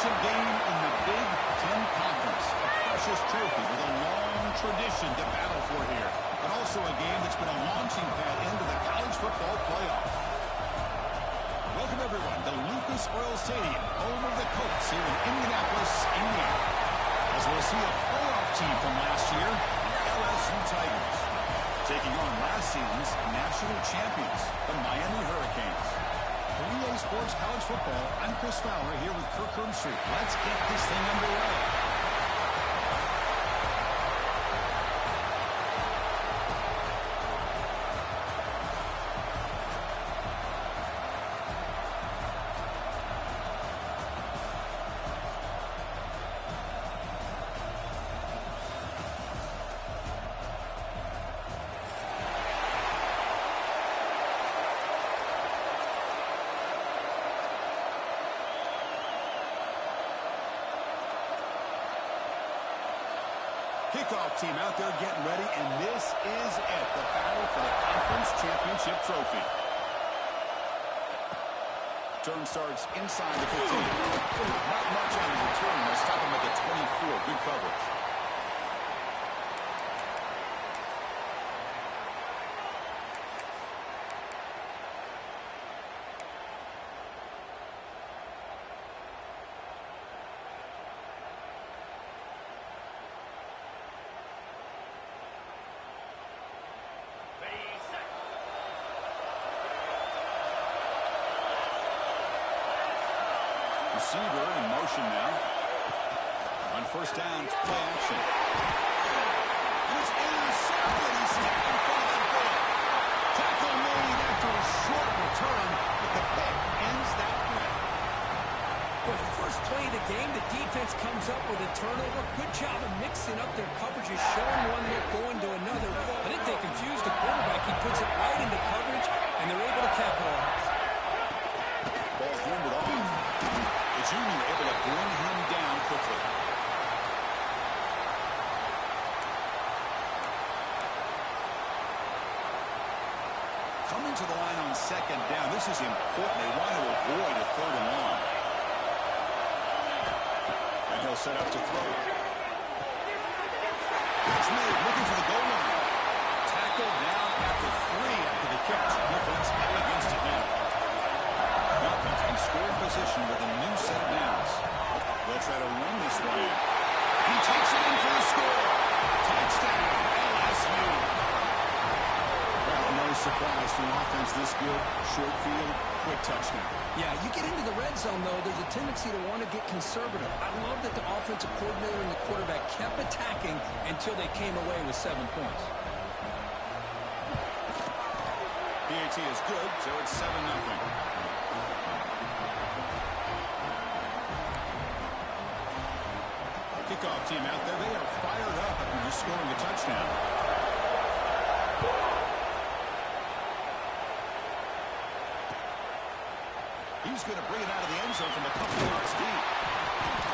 championship game in the Big Ten Conference. A precious trophy with a long tradition to battle for here. But also a game that's been a launching pad into the college football playoff. Welcome, everyone, to Lucas Oil Stadium, home of the Colts here in Indianapolis, Indiana. As we'll see a playoff team from last year, the LSU Tigers, taking on last season's national champions, the Miami Hurricanes. For EA Sports College Football, I'm Chris Fowler here with Kirk Herbstreit. Let's get this thing underway. Kickoff team out there getting ready, and this is it, the battle for the conference championship trophy. Turn starts inside the 15. Not much on the return. They'll stop him at the 24. Good coverage. Receiver in motion now. On first down, it's play action. And it's intercepted. He's standing in front of that goal. Tackle made after a short return, but the pick ends that play. For the first play of the game, the defense comes up with a turnover. Good job of mixing up their coverages, showing one look, going to another. I think they confused the quarterback. He puts it right into coverage, and they're able to capitalize. Ball handed off. Junior able to bring him down quickly. Coming to the line on second down. This is important. They want to avoid a third and long. And he'll set up to throw. It's made, looking for the goal line. Tackled down at the 3 after the catch. Defense up against it now. Offense in scoring position with a new set of downs. They'll try to run this one in. He takes it in for a score. Touchdown, LSU. Well, no surprise for an offense this good. Short field, quick touchdown. Yeah, you get into the red zone, though, there's a tendency to want to get conservative. I love that the offensive coordinator and the quarterback kept attacking until they came away with 7 points. PAT is good, so it's 7-0. Kickoff team out there. They are fired up after just scoring a touchdown. He's going to bring it out of the end zone from a couple yards deep.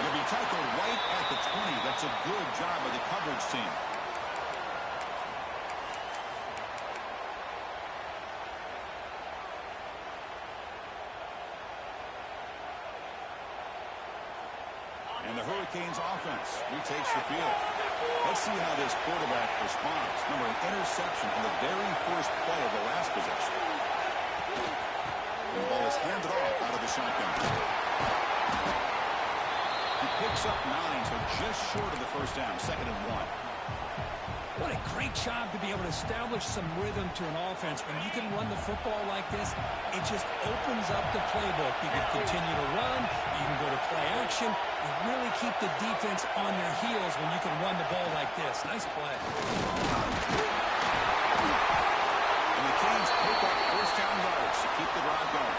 He'll be tackled right at the 20. That's a good job by the coverage team. And the Hurricanes offense retakes the field. Let's see how this quarterback responds. Remember, an interception in the very first play of the last possession. And the ball is handed off out of the shotgun. He picks up 9, so just short of the first down, 2nd and 1. What a great job to be able to establish some rhythm to an offense. When you can run the football like this, it just opens up the playbook. You can continue to run. You can go to play action. You really keep the defense on their heels when you can run the ball like this. Nice play. And the Canes pick up first down yards to keep the drive going.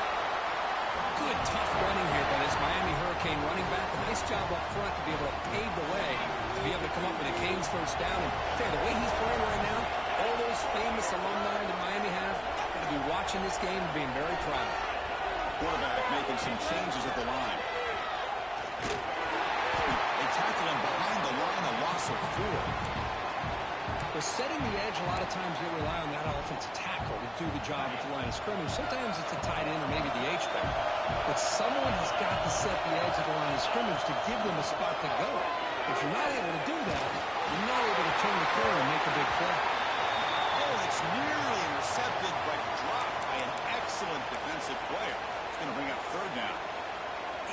Good, tough running here by this Miami Hurricane running back. A nice job up front to be able to pave the way, to be able to come up with a Canes first down. And the way he's playing right now, all those famous alumni that Miami have, going to be watching this game and being very proud. Quarterback making some changes at the line. They tackle him behind the line, a loss of 4. Well, setting the edge, a lot of times they rely on that offensive tackle to do the job at the line of scrimmage. Sometimes it's a tight end or maybe the H-back. but someone has got to set the edge of the line of scrimmage to give them a spot to go. If you're not able to do that, you're not able to turn the corner and make a big play. Oh, it's nearly intercepted, but dropped by an excellent defensive player. It's going to bring up third down.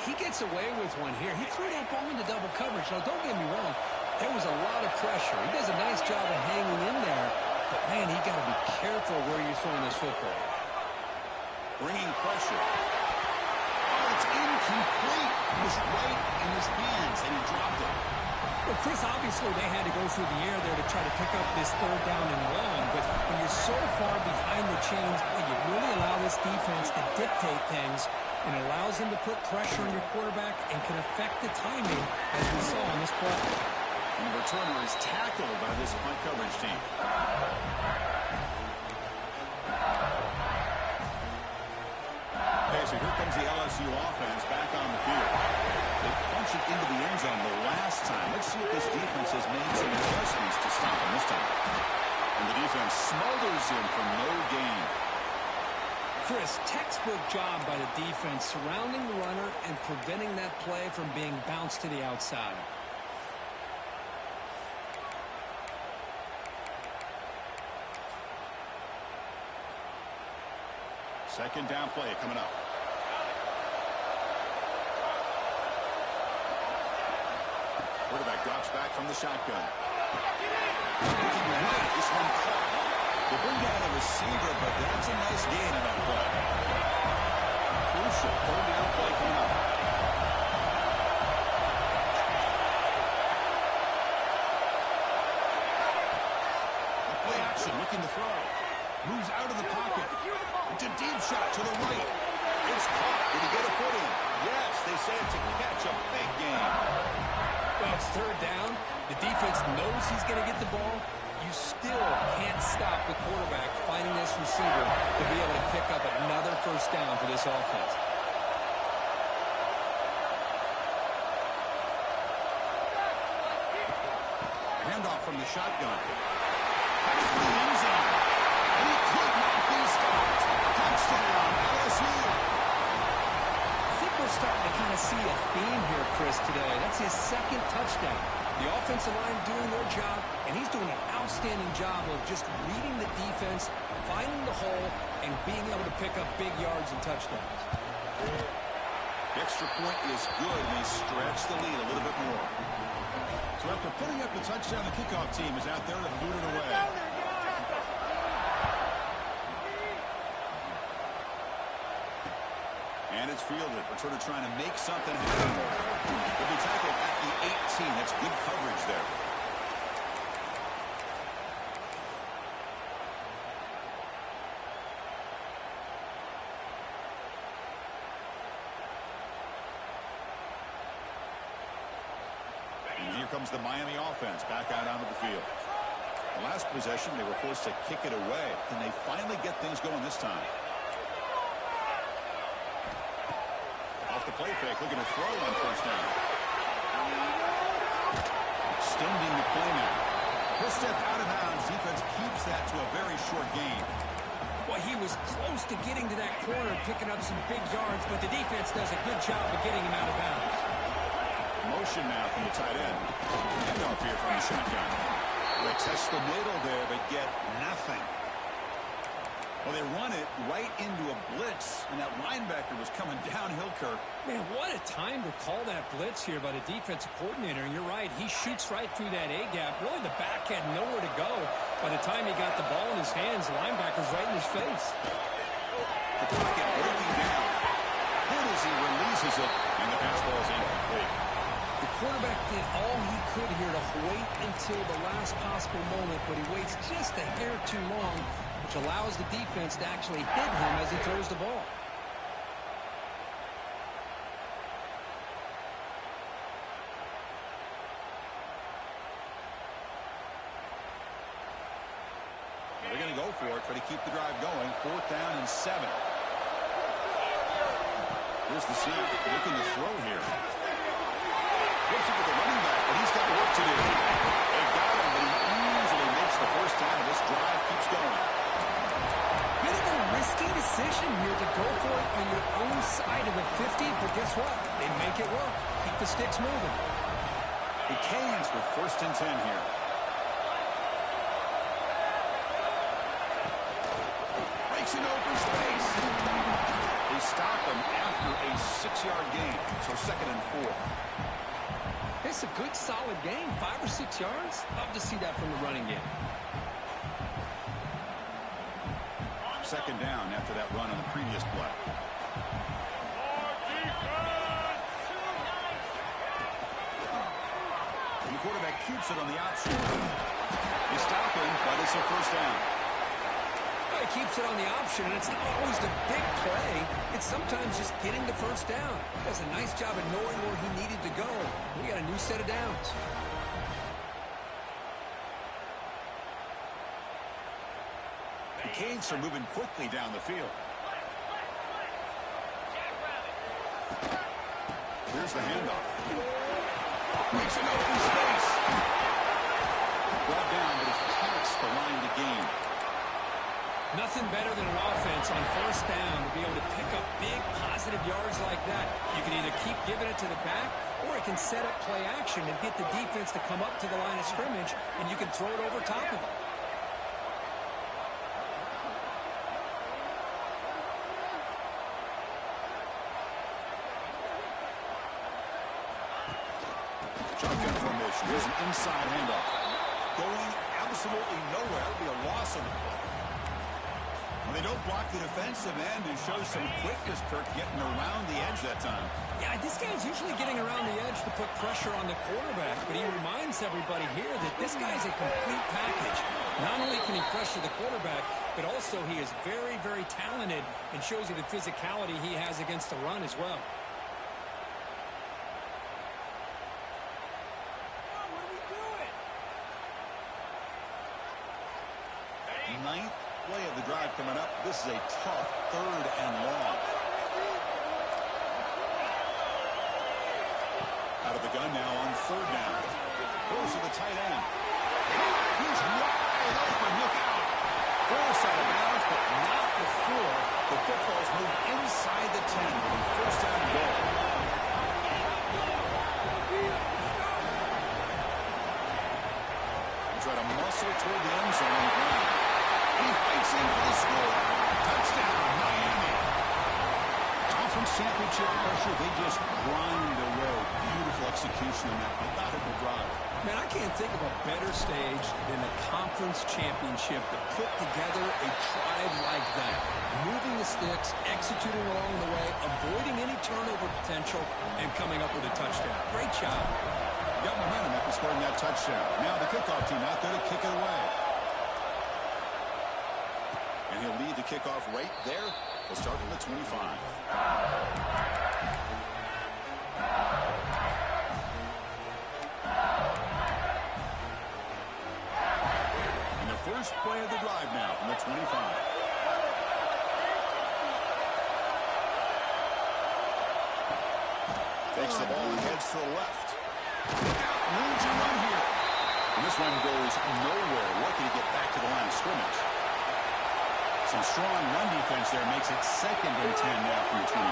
He gets away with one here. He threw that ball into double coverage. Now, don't get me wrong. There was a lot of pressure. He does a nice job of hanging in there. But, man, he got to be careful where you're throwing this football. Bringing pressure. Oh, it's incomplete. It was right in his hands, and he dropped it. Well, Chris, obviously they had to go through the air there to try to pick up this third down and long. But when you're so far behind the chains, you really allow this defense to dictate things. And it allows them to put pressure on your quarterback and can affect the timing, as we saw on this play. And the returner is tackled by this punt coverage team. Okay, so here comes the LSU offense back on the field. They punch it into the end zone the last time. Let's see if this defense has made some adjustments to stop him this time. And the defense smothers him for no gain. Chris, textbook job by the defense surrounding the runner and preventing that play from being bounced to the outside. Second down play coming up. Quarterback drops back from the shotgun. Looking right, this one caught. They bring down a receiver, but that's a nice gain in that play. Crucial third down play coming up. A play action, looking to throw. Moves out of the pocket. It's a deep shot to the right. It's caught. Did he get a footing? Yes, they say it's a catch, a big gain. Well, it's third down. The defense knows he's going to get the ball. You still can't stop the quarterback finding this receiver to be able to pick up another first down for this offense. Handoff from the shotgun. Back to the end zone. And he could not be stopped. Touchdown, LSU. I think we're starting to kind of see a theme here, Chris, today. That's his second touchdown. The offensive line doing their job, and he's doing an outstanding job of just reading the defense, finding the hole, and being able to pick up big yards and touchdowns. The extra point is good, and they stretch the lead a little bit more. So after putting up the touchdown, the kickoff team is out there to boot it away. And it's fielded. Returner trying to make something happen. They'll be tackled at the 18. That's good coverage there. And here comes the Miami offense back out onto the field. The last possession, they were forced to kick it away. Can they finally get things going this time? Off the play fake, looking to throw on first down. Extending the play now. He'll step out of bounds. Defense keeps that to a very short gain. Well, he was close to getting to that corner, picking up some big yards, but the defense does a good job of getting him out of bounds. Motion now from the tight end. Handoff here from the shotgun. They test the middle there, but get nothing. Well, they run it right into a blitz, and that linebacker was coming downhill, Kirk. Man, what a time to call that blitz here by the defensive coordinator. And you're right, he shoots right through that A-gap. Really, the back had nowhere to go. By the time he got the ball in his hands, the linebacker's right in his face. The pocket breaking down. Good as he releases it, and the pass ball is incomplete. The quarterback did all he could here to wait until the last possible moment, but he waits just a hair too long, which allows the defense to actually hit him as he throws the ball. They're going to go for it, try to keep the drive going. 4th down and 7. Here's the snap, looking to throw here. Looks at the running back, but he's got work to do. They got him, but he easily makes the first down. This drive keeps going. Bit of a risky decision game here to go for it on your own side of the 50, but guess what? They make it work. Keep the sticks moving. The Canes with 1st and 10 here. Breaks an open space. They stop him after a 6-yard gain, so 2nd and 4. It's a good, solid game, 5 or 6 yards. Love to see that from the running game. 2nd down after that run on the previous play. The quarterback keeps it on the option. They stop him, but it's a 1st down. Well, he keeps it on the option, and it's not always the big play. It's sometimes just getting the 1st down. He does a nice job of knowing where he needed to go. We got a new set of downs. The Canes are moving quickly down the field. Here's the handoff. Makes an open space. Brought down, but it's past the line to gain. Nothing better than an offense on 1st down to be able to pick up big positive yards like that. You can either keep giving it to the back, or it can set up play action and get the defense to come up to the line of scrimmage, and you can throw it over top of it. Shotgun formation. Here's an inside handoff. Going absolutely nowhere. It'll be a loss of the play. When they don't block the defensive end and show some quickness, Kirk, getting around the edge that time. Yeah, this guy's usually getting around the edge to put pressure on the quarterback, but he reminds everybody here that this guy's a complete package. Not only can he pressure the quarterback, but also he is very, very talented and shows you the physicality he has against the run as well. Ninth play of the drive coming up. This is a tough 3rd and long. Out of the gun now on 3rd down. Throws to the tight end. He's wide open. Look out. Force out of bounds, but not before the football's moved inside the 10 for the 1st down goal. Try to muscle toward the end zone on the ground. He fights in for the score. Touchdown, Miami. Conference championship pressure, they just grind away. Beautiful execution on that methodical drive. Man, I can't think of a better stage than the conference championship to put together a drive like that. Moving the sticks, executing along the way, avoiding any turnover potential, and coming up with a touchdown. Great job. Got momentum after scoring that touchdown. Now the kickoff team out there to kick it away. And he'll lead the kickoff right there. He'll start from the 25. And the first play of the drive now from the 25. Takes the ball and heads to the left. Look out, room to run here. And this one goes nowhere. Lucky to get back to the line of scrimmage. Some strong run defense there makes it 2nd and 10 now from the 25.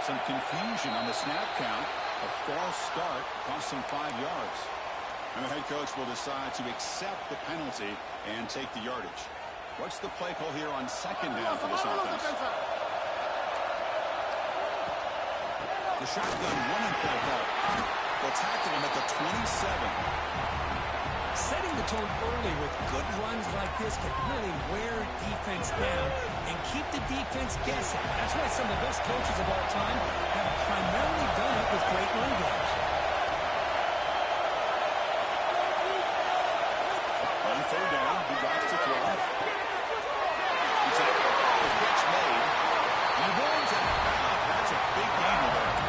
Some confusion on the snap count. A false start cost him 5 yards. And the head coach will decide to accept the penalty and take the yardage. What's the play call here on 2nd down for this offense? The shotgun running play call. They'll tackle him at the 27. Setting the tone early with good runs like this can really wear defense down and keep the defense guessing. That's why some of the best coaches of all time have primarily done it with great run games. On 3rd down, he drops to throw. He's a pitch made. He runs it out. That's a big gainer there.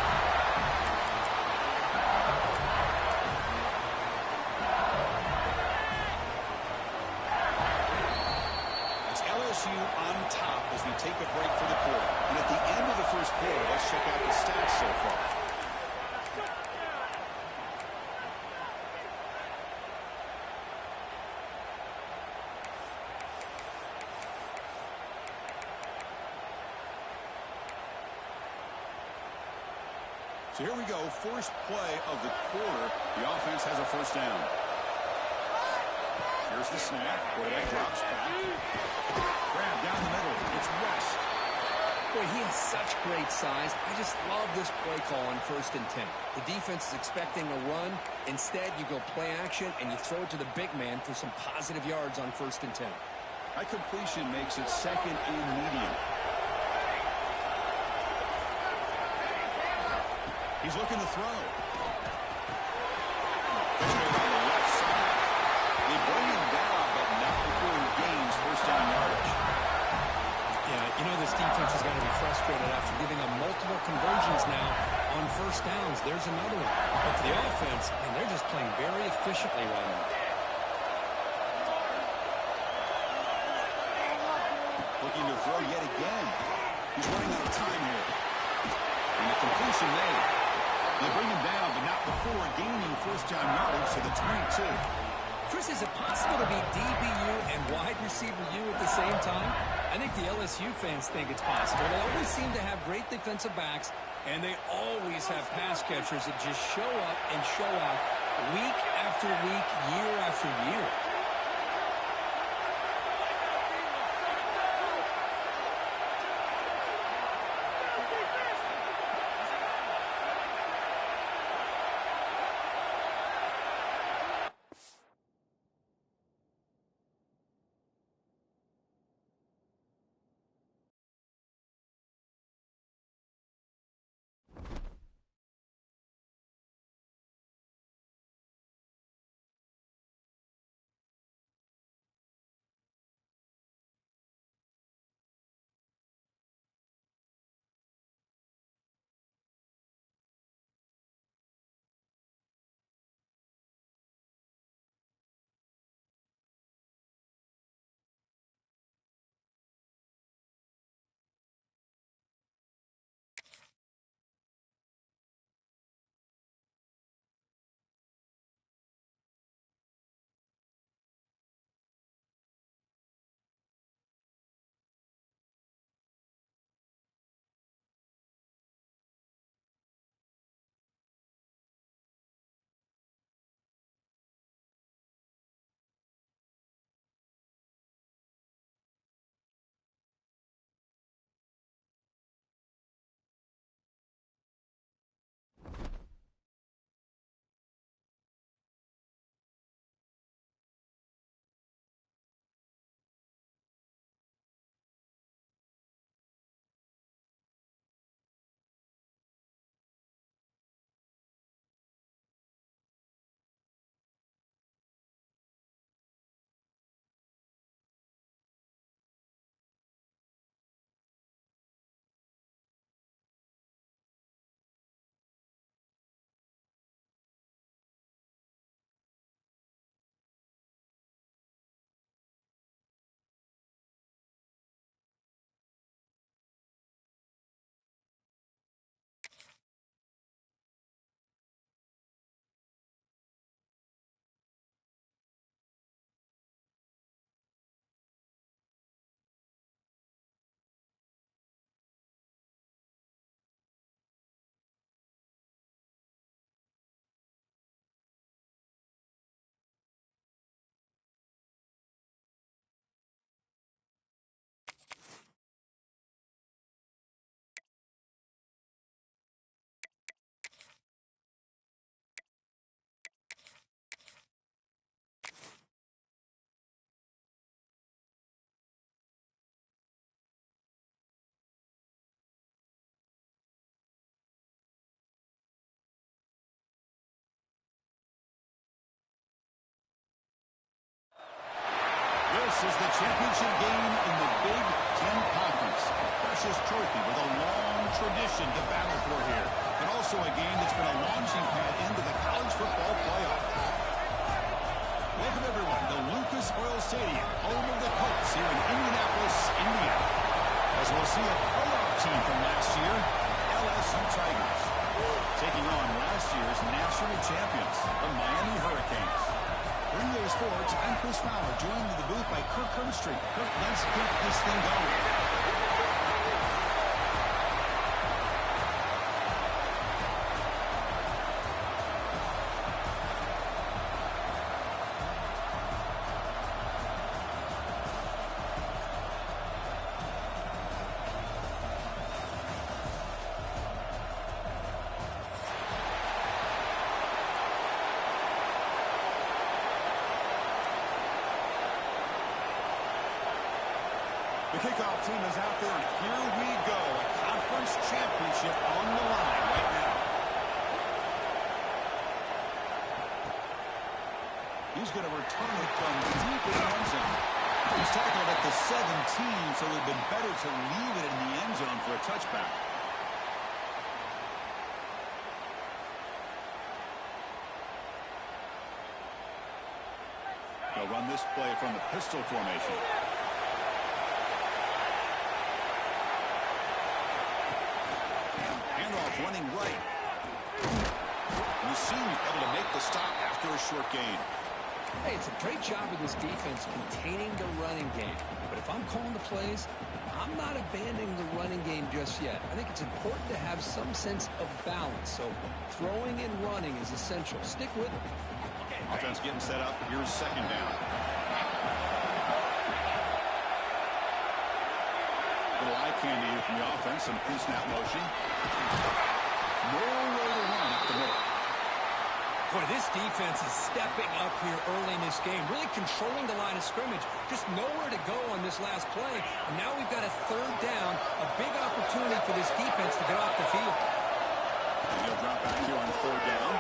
It's LSU on top as we take a break for the quarter. And at the end of the first quarter, let's check out the stats so far. So here we go, first play of the quarter. The offense has a first down. Here's the snap. Quarterback drops back. Grab down the middle. It's West. Boy, he has such great size. I just love this play call on 1st and 10. The defense is expecting a run. Instead, you go play action, and you throw it to the big man for some positive yards on 1st and 10. That completion makes it 2nd and medium. He's looking to throw. This goes on the left side. They bring him down, but not before he gains first down yardage. Yeah, you know this defense is going to be frustrated after giving them multiple conversions now on first downs. There's another one. But for the offense, and they're just playing very efficiently right now. Looking to throw yet again. He's running out of time here. And the completion made. They bring him down, but not before gaining first down yardage to the 22. Chris, is it possible to be DBU and wide receiver U at the same time? I think the LSU fans think it's possible. They always seem to have great defensive backs, and they always have pass catchers that just show up and show out week after week, year after year. This is the championship game in the Big Ten Conference. A precious trophy with a long tradition to battle for here. But also a game that's been a launching pad into the college football playoff. Welcome, everyone, to Lucas Oil Stadium, home of the Colts here in Indianapolis, Indiana. As we'll see a playoff team from last year, LSU Tigers, taking on last year's national champions, the Miami Hurricanes. For EA Sports, I'm Chris Fowler, joined in the booth by Kirk Hermstreet. Kirk, let's keep this thing going. The kickoff team is out there, and here we go. A conference championship on the line right now. He's going to return it from deep in the end zone. He's tackled at the 17, so it would have been better to leave it in the end zone for a touchback. They'll run this play from the pistol formation. Handoff running right. And the senior able to make the stop after a short gain. Hey, it's a great job of this defense containing the running game. But if I'm calling the plays, I'm not abandoning the running game just yet. I think it's important to have some sense of balance. So throwing and running is essential. Stick with it. Offense getting set up. Here's second down. Little eye candy here from the offense. Some pre-snap motion. No way to run up the middle. Boy, this defense is stepping up here early in this game, really controlling the line of scrimmage. Just nowhere to go on this last play. And now we've got a third down, a big opportunity for this defense to get off the field. And he'll drop back here on third down.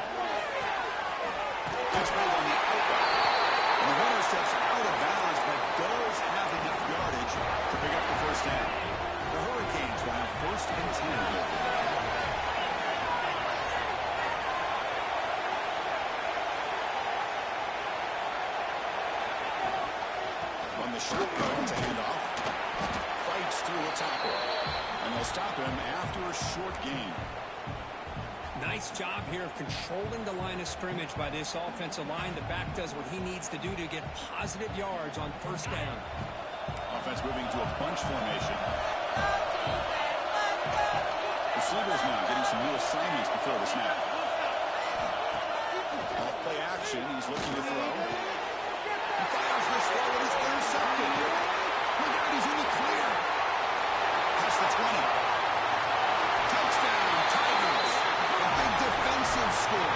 Catch made on the outlet. And the runner steps out of bounds, but does have enough yardage to pick up the first down. The Hurricanes will have first and 10 here. The shotgun to hand off. Fights through a tackle. And they'll stop him after a short gain. Nice job here of controlling the line of scrimmage by this offensive line. The back does what he needs to do to get positive yards on first down. Offense moving to a bunch formation. Receivers now getting some new assignments before the snap. Off play action. He's looking to throw. He fires this throw and it's intercepted. Look out, he's in the clear. That's the 20. Touchdown, Tigers. A big defensive score.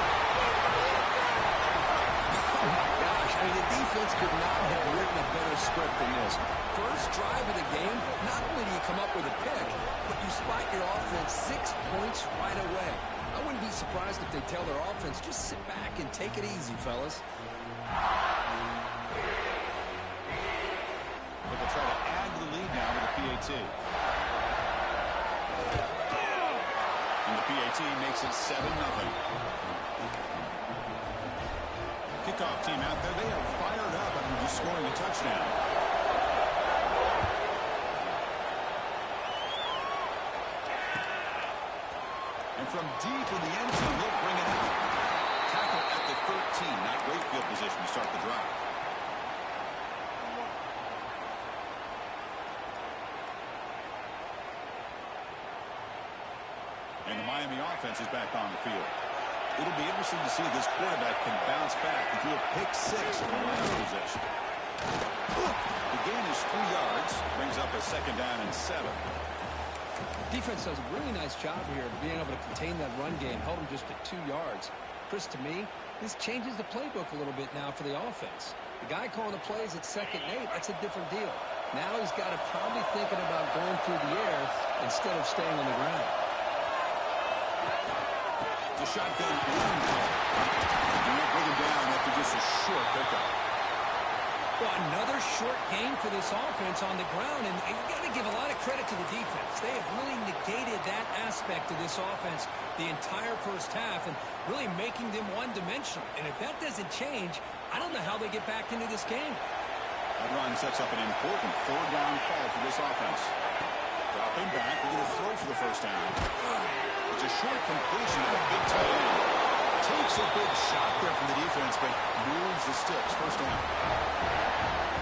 Oh my gosh, I mean, the defense could not have written a better script than this. First drive of the game, not only do you come up with a pick, but you spot your offense 6 points right away. I wouldn't be surprised if they tell their offense, just sit back and take it easy, fellas. But they'll try to add to the lead now with a PAT. And the PAT makes it 7-0. Kickoff team out there, they are fired up after just scoring a touchdown. And from deep in the end zone, they'll bring it out. Tackle at the 13, not great field position to start the drive. And the Miami offense is back on the field. It'll be interesting to see if this quarterback can bounce back and do a pick six in the line of possession. The gain is 3 yards, brings up a second down and 7. Defense does a really nice job here of being able to contain that run game, held him just at 2 yards. Chris, to me, this changes the playbook a little bit now for the offense. The guy calling the plays at 2nd and 8, that's a different deal. Now he's got to probably thinking about going through the air instead of staying on the ground. The shotgun run call. And they'll bring him down after just a short pickup. Well, another short game for this offense on the ground, and you got to give a lot of credit to the defense. They have really negated that aspect of this offense the entire first half and really making them one-dimensional. And if that doesn't change, I don't know how they get back into this game. That run sets up an important 3rd down call for this offense. Dropping back, we're going to throw for the first down. It's a short completion of a big tight end. Takes a big shot there from the defense, but moves the sticks. First down.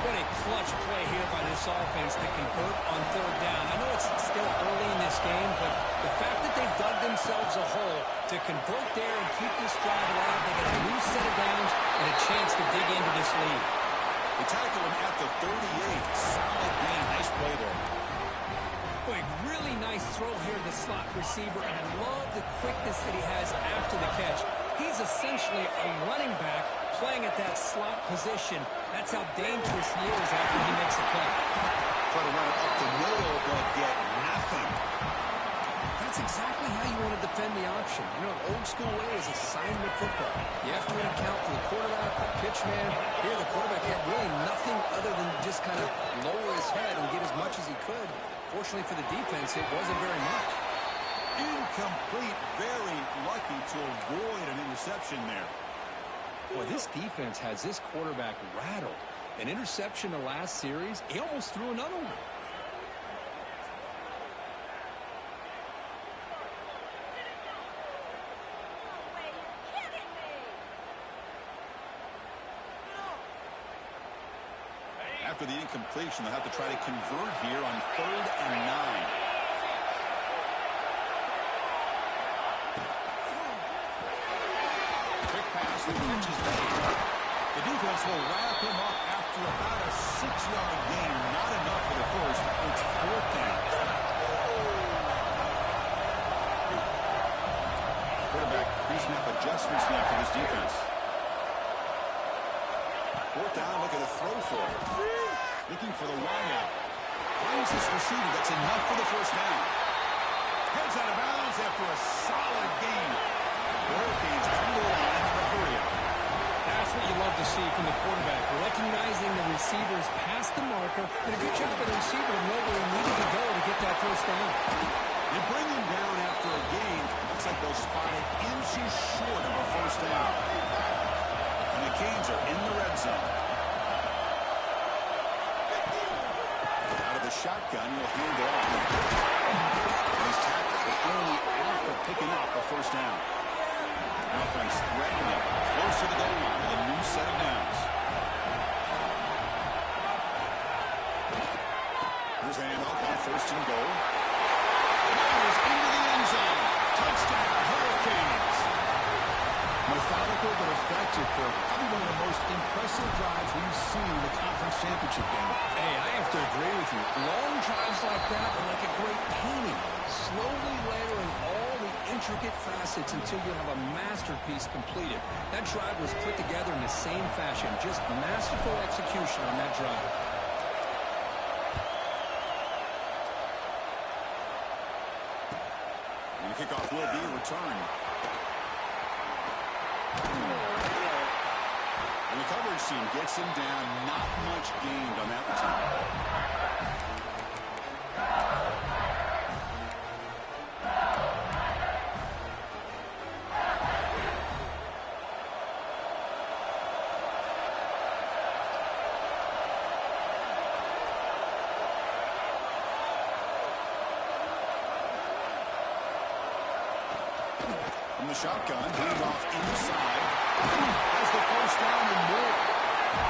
What a clutch play here by this offense to convert on 3rd down. I know it's still early in this game, but the fact that they've dug themselves a hole to convert there and keep this drive alive, they get a new set of downs and a chance to dig into this lead. They tackle him at the 38. Solid gain. Nice play there. Boy, really nice throw here to the slot receiver, and I love the quickness that he has after the catch. He's essentially a running back playing at that slot position. That's how dangerous he is after he makes the play. Try to run it up the switch, man. Here, the quarterback had really nothing other than just kind of lower his head and get as much as he could. Fortunately for the defense, it wasn't very much. Incomplete. Very lucky to avoid an interception there. Boy, this defense has this quarterback rattled. An interception the last series, he almost threw another one. After the incompletion, they'll have to try to convert here on 3rd and 9. Quick pass, the catch is made. The defense will wrap him up after about a 6-yard gain. Not enough for the first. It's 4th down. Quarterback pre-snap adjustments now for this defense. 4th down, look at the throw for it. Looking for the wideout. Finds this receiver. That's enough for the first down. Heads out of bounds after a solid gain. The Hurricanes come to the line in a hurry-up. That's what you love to see from the quarterback. Recognizing the receivers past the marker. And a good job by the receiver to know where he needed to go to get that first down. They bring him down after a gain. Looks like they'll spot it inches short of a first down. And the Canes are in the red zone. The shotgun will hand it off. He's tackled, but only after picking up a first down. Offense threatening, close to the goal line with a new set of downs. Here's a handoff on 1st and goal. Fires into the end zone. Touchdown, Hurricanes. Methodical but effective, Kirk. Probably one of the most impressive drives we've seen in the conference championship game. Hey, I have to agree with you. Long drives like that are like a great painting. Slowly layering all the intricate facets until you have a masterpiece completed. That drive was put together in the same fashion. Just masterful execution on that drive. And the kickoff will be returned. And the coverage team gets him down. Not much gained on that return. From the shotgun, hand off inside. Has the first down and more.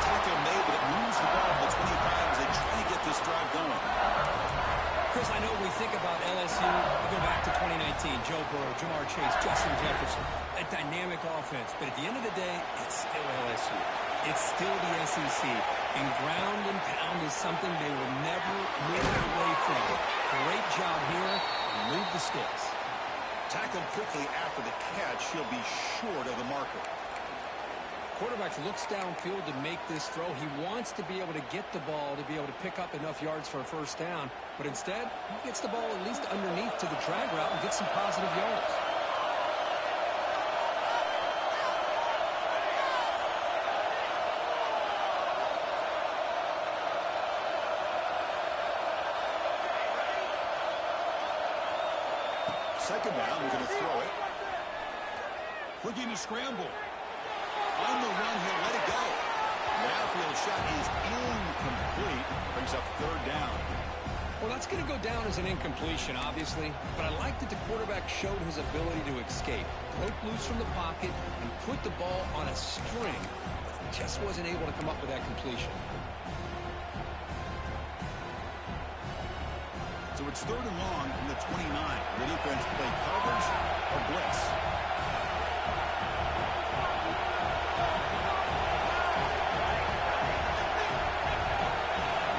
Tackle made, but it moves the ball to the 25 as they try to get this drive going. Chris, I know we think about LSU. We go back to 2019. Joe Burrow, Jamar Chase, Justin Jefferson. A dynamic offense. But at the end of the day, it's still LSU. It's still the SEC. And ground and pound is something they will never move away from. Great job here. And move the sticks. Tackled quickly after the catch. He'll be short of the marker. Quarterback looks downfield to make this throw. He wants to be able to get the ball to be able to pick up enough yards for a first down. But instead, he gets the ball at least underneath to the drag route and gets some positive yards. Second down, we're going to throw it. Looking to scramble. On the run, he'll let it go. The outfield shot is incomplete. Brings up 3rd down. Well, that's going to go down as an incompletion, obviously. But I like that the quarterback showed his ability to escape. Broke loose from the pocket and put the ball on a string. But just wasn't able to come up with that completion. So it's 3rd and long from the 29. The defense play coverage or blitz.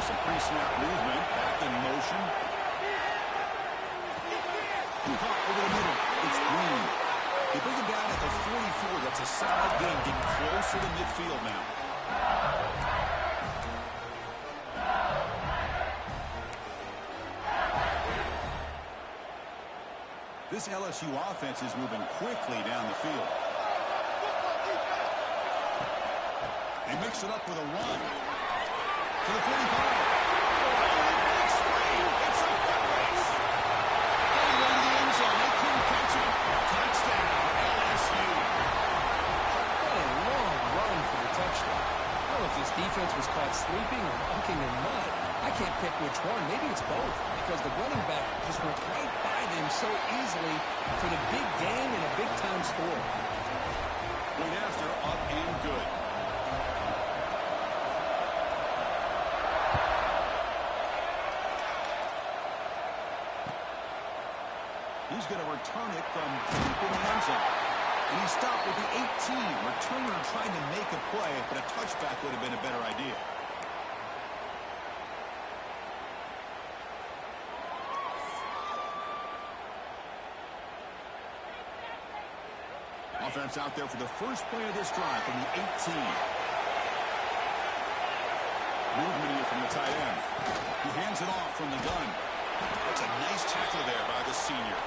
Some pre-snap movement. Back in motion. Caught over the middle. It's Green. They bring him down at the 44. That's a solid game. Getting closer to midfield now. This LSU offense is moving quickly down the field. mix it up with a run. To the 45. It's a foot race. Getting into the end zone. They couldn't catch him. Touchdown, LSU. What a long run for the touchdown. I don't know if this defense was caught sleeping or walking in mud. I can't pick which one. Maybe it's both, because the running back just went right by them so easily for the big gain and a big-time score. Point after, up and good. He's going to return it from deep in the end zone. And he stopped with the 18. Returner trying to make a play, but a touchback would have been a better idea. Offense out there for the first play of this drive from the 18. Movement here from the tight end. He hands it off from the gun. That's a nice tackle there by the senior.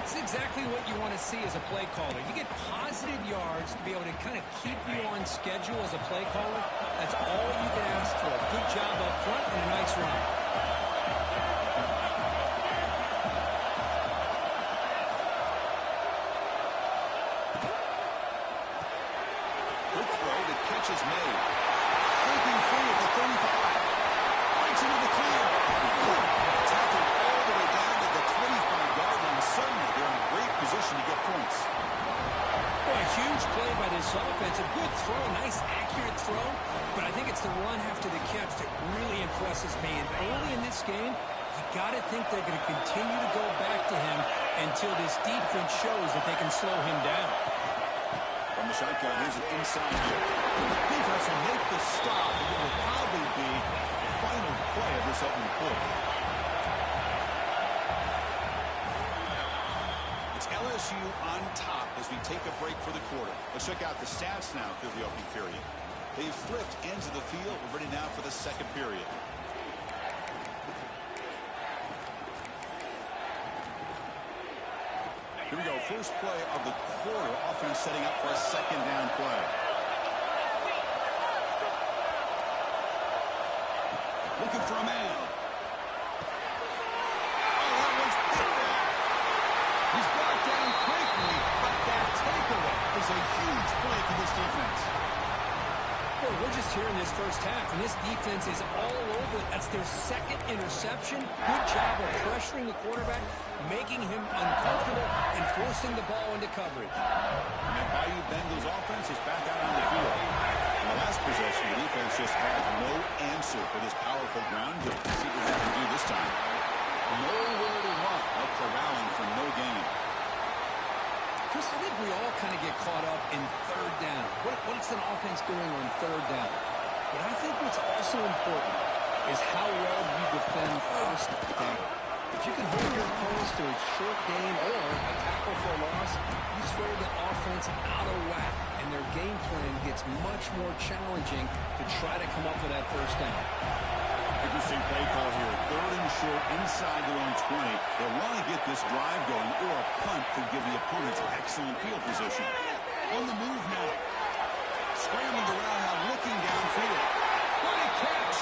It's exactly what you want to see as a play caller. You get positive yards to be able to kind of keep you on schedule as a play caller. That's all you can ask for. Good job up front and a nice run. Quick throw, the catch is made. Breaking free at the 35. Right into the clear. Tackled all the way down to the 25-yard line. Suddenly, they're in great position to get points. Boy, a huge play by this offense. A good throw, a nice accurate throw. But I think it's the run after the catch that really impresses me. And early in this game, you got to think they're going to continue to go back to him until this defense shows that they can slow him down. From the shotgun, here's an inside kick. Defense will make the stop, and it will probably be the final play of this opening quarter. It's LSU on top as we take a break for the quarter. Let's check out the stats now through the opening period. They've flipped ends of the field. We're ready now for the second period. Here we go, first play of the quarter. Offense setting up for a second down play. Looking for a man. Oh, that one's picked off. He's brought down quickly, but that takeaway is a huge play for this defense. Well, we're just here in this first half, and this defense is all over it. That's their second interception. Good job of pressuring the quarterback, making him uncomfortable, and forcing the ball into coverage. And the Bayou Bengals offense is back out on the field. In the last possession, the defense just had no answer for this powerful ground game. Let's see what they can do this time. Nowhere to run. No corralling for no gain. Chris, I think we all kind of get caught up in third down. What's an offense doing on third down? But I think what's also important is how well you defend first down. If you can hold your opponents to a short gain or a tackle for a loss, you throw the offense out of whack, and their game plan gets much more challenging to try to come up with that first down. Interesting play call here. Third and short inside their own 20. They want to get this drive going, or a punt could give the opponents excellent field position. On the move now. Scrambling around now, looking downfield. What a catch!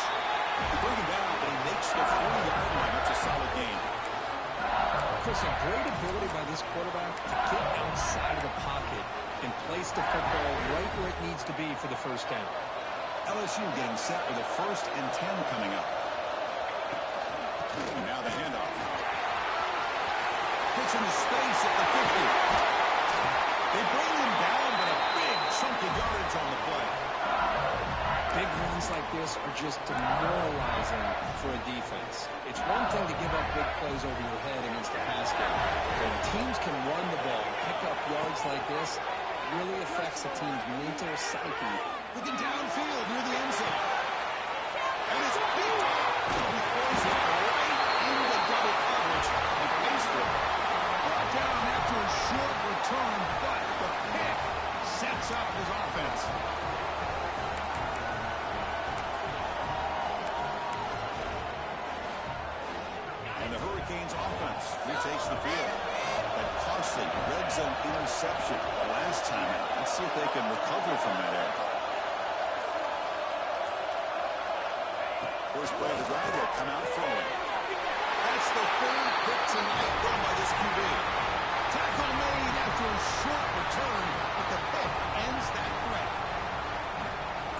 They bring him down, but he makes the 40-yard line. That's a solid gain. Chris, a great ability by this quarterback to get outside of the pocket and place the football right where it needs to be for the first down. LSU getting set with a 1st and 10 coming up. And now the handoff. Gets into space at the 50. They bring him down, but a big chunk of yardage on the play. Big runs like this are just demoralizing for a defense. It's one thing to give up big plays over your head against the pass game. When teams can run the ball and pick up yards like this, it really affects the team's mental psyche. Looking downfield near the end zone. And it's beat off. He throws it right into double coverage and pays for it. Down after a short return, but the pick sets up his offense. And the Hurricanes offense retakes the field. That costly red zone interception the last time out. Let's see if they can recover from that error. first play of the drive, they'll come out throwing. That's the third pick tonight thrown by this QB. Tackle made after a short return, but the pick ends that threat.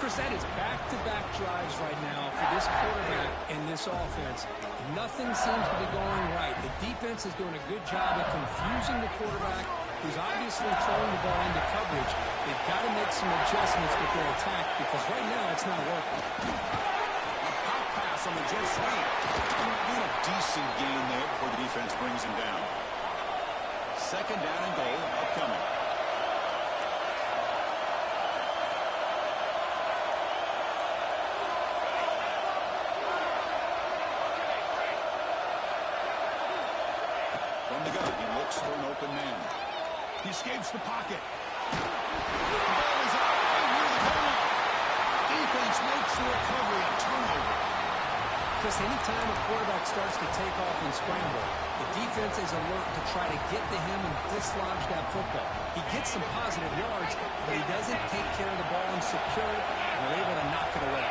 Chris, that is back-to-back drives right now for this quarterback and this offense. Nothing seems to be going right. The defense is doing a good job of confusing the quarterback, who's obviously throwing the ball into coverage. They've got to make some adjustments with their attack because right now it's not working. A pop pass on the jet sweep. Doing a decent gain there before the defense brings him down. Second down and goal upcoming. From the gun, he looks for an open man. He escapes the pocket. The ball is out right near the goal line. Defense makes the recovery, a turnover. Chris, anytime a quarterback starts to take off and scramble, the defense is alert to try to get to him and dislodge that football. He gets some positive yards, but he doesn't take care of the ball and secure it, and they're able to knock it away.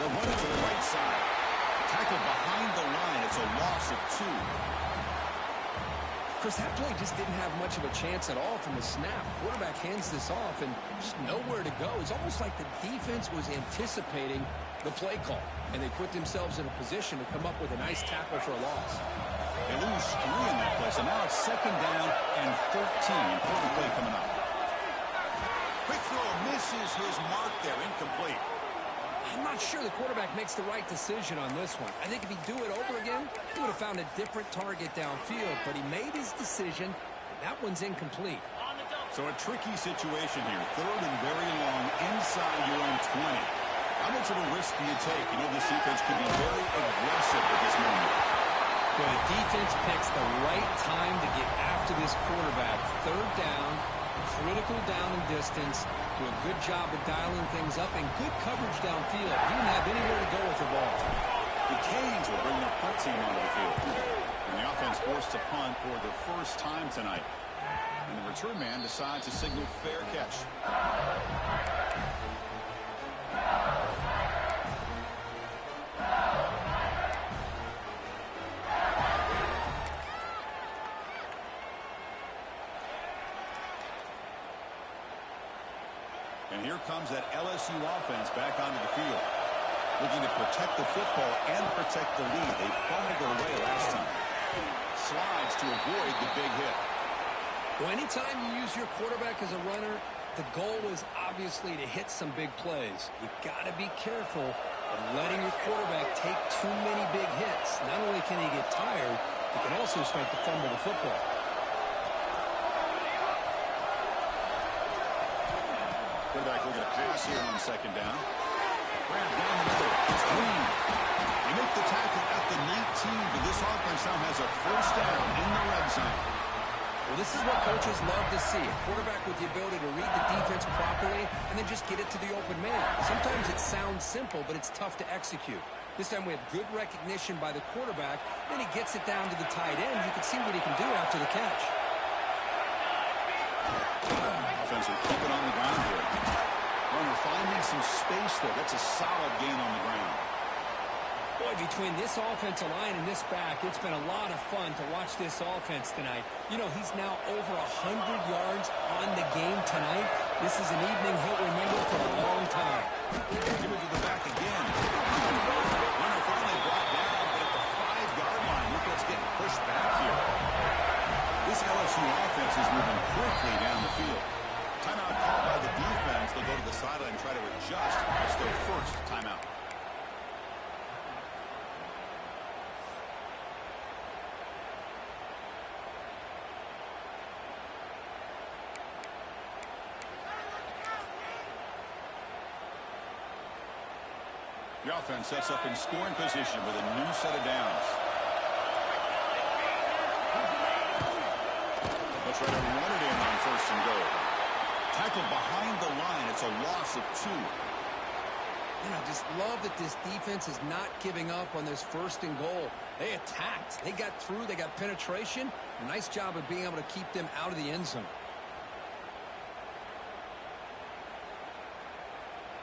They're running to the right side. Tackle behind the line. It's a loss of 2. Chris, that play just didn't have much of a chance at all from the snap. Quarterback hands this off and just nowhere to go. It's almost like the defense was anticipating the play call, and they put themselves in a position to come up with a nice tackle for a loss. They lose 3 in that play, so now it's second down and 13. Important play coming up. Quick throw misses his mark there. Incomplete. I'm not sure the quarterback makes the right decision on this one. I think if he'd do it over again, he would have found a different target downfield, but he made his decision, and that one's incomplete. So a tricky situation here. Third and very long inside your own 20. How much of a risk do you take? You know this defense could be very aggressive at this moment. Well, the defense picks the right time to get after this quarterback. Third down, critical down and distance. Do a good job of dialing things up and good coverage downfield. He didn't have anywhere to go with the ball. The Canes will bring their punt team onto the field. And the offense forced to punt for the first time tonight. And the return man decides to signal fair catch. And here comes that LSU offense back onto the field. Looking to protect the football and protect the lead. They fumbled their way last time. Slides to avoid the big hit. Well, anytime you use your quarterback as a runner, the goal is obviously to hit some big plays. You've got to be careful of letting your quarterback take too many big hits. Not only can he get tired, he can also start to fumble the football. Quarterback looking to pass here on second down. Grab down the middle. It's Green. They make the tackle at the 19, but this offense now has a first down in the red zone. Well, this is what coaches love to see. A quarterback with the ability to read the defense properly and then just get it to the open man. Sometimes it sounds simple, but it's tough to execute. This time we have good recognition by the quarterback. Then he gets it down to the tight end. You can see what he can do after the catch. Offense will keep it on the ground here. Runner finding some space there. That's a solid gain on the ground. Boy, between this offensive line and this back, it's been a lot of fun to watch this offense tonight. You know, he's now over 100 yards on the game tonight. This is an evening he'll remember for a long time. Give it to the back again. Runner finally brought down, but at the 5-yard line, look what's getting pushed back here. This LSU offense is moving quickly down the field. Timeout called by the defense. They'll go to the sideline and try to adjust. It's their first timeout. The offense sets up in scoring position with a new set of downs. They'll try to run it in on first and goal. Tackle behind the line. It's a loss of 2. And I just love that this defense is not giving up on this first and goal. They attacked. They got through. They got penetration. A nice job of being able to keep them out of the end zone.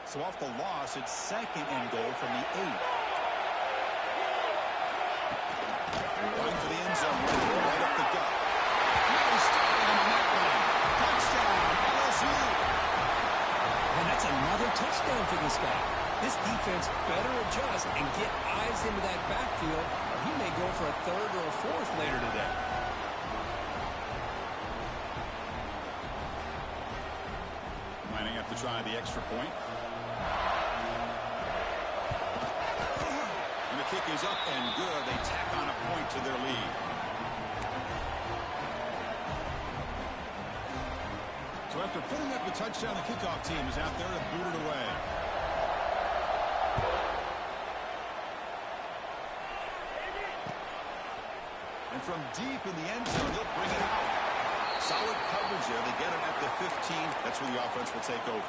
So off the loss, it's second and goal from the 8. Going for the end zone, right up the gut. Nice tackle on that one. Touchdown, LSU. And that's another touchdown for this guy. This defense better adjust and get eyes into that backfield, or he may go for a third or a fourth later today. Lining up to try the extra point. And the kick is up and good. They tack on a point to their lead. So after putting up the touchdown, the kickoff team is out there to boot it away. And from deep in the end zone, they'll bring it out. Solid coverage there. They get it at the 15. That's where the offense will take over.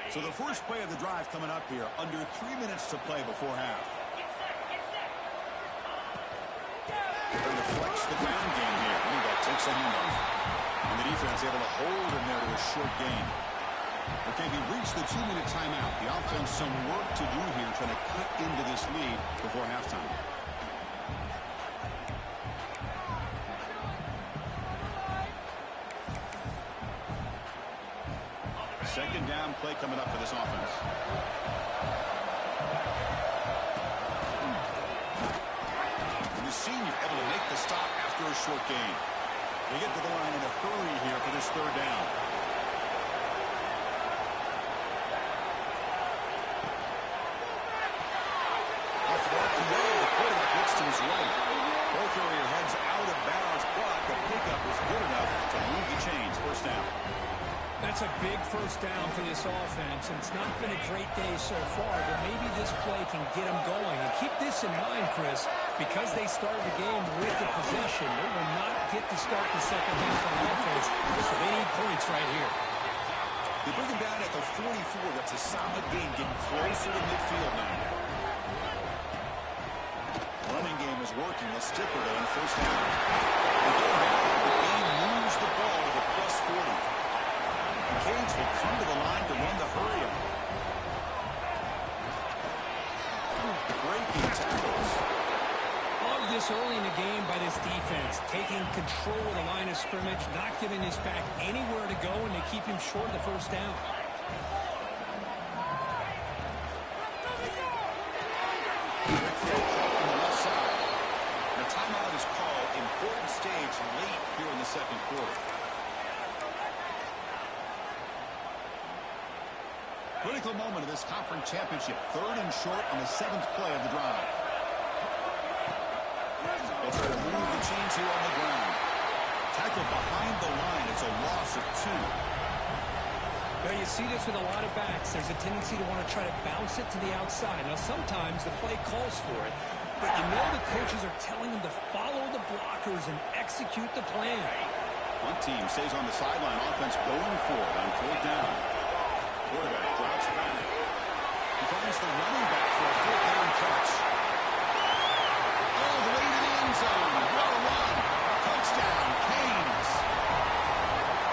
So the first play of the drive coming up here. Under 3 minutes to play before half. They're going to flex the ground game here. Running back takes a handoff. And the defense able to hold him there to a short gain. Okay, we reached the 2-minute timeout. The offense some work to do here trying to cut into this lead before halftime. Second down play coming up for this offense. And the senior able to make the stop after a short gain. They get to the line in a hurry here for this third down. Carrier heads out of bounds, but the pickup was good enough to move the chains. First down. That's a big first down for this offense, and it's not been a great day so far, but maybe this play can get them going. And keep this in mind, Chris, because they started the game with the possession, they will not get to start the second half on offense, so they need points right here. They bring them down at the 44. That's a solid gain, getting closer to midfield now. Running game is working. The Stipper on first down. The game moves the ball to the +40. The Canes will come to the line to run the hurry up. Breaking tackles. Love this early in the game by this defense, taking control of the line of scrimmage, not giving this back anywhere to go, and they keep him short of the first down. Important stage late here in the second quarter. Critical moment of this conference championship. Third and short on the 7th play of the drive. They'll try to move the chains here on the ground. Tackle behind the line. It's a loss of 2. Now you see this with a lot of backs. There's a tendency to want to try to bounce it to the outside. Now sometimes the play calls for it. But you know the coaches are telling them to follow the blockers and execute the plan. One team stays on the sideline. Offense going for it on 4th down. Quarterback drops back. He finds the running back for a 4th down catch. All the way to the end zone. What a run. Touchdown, Canes.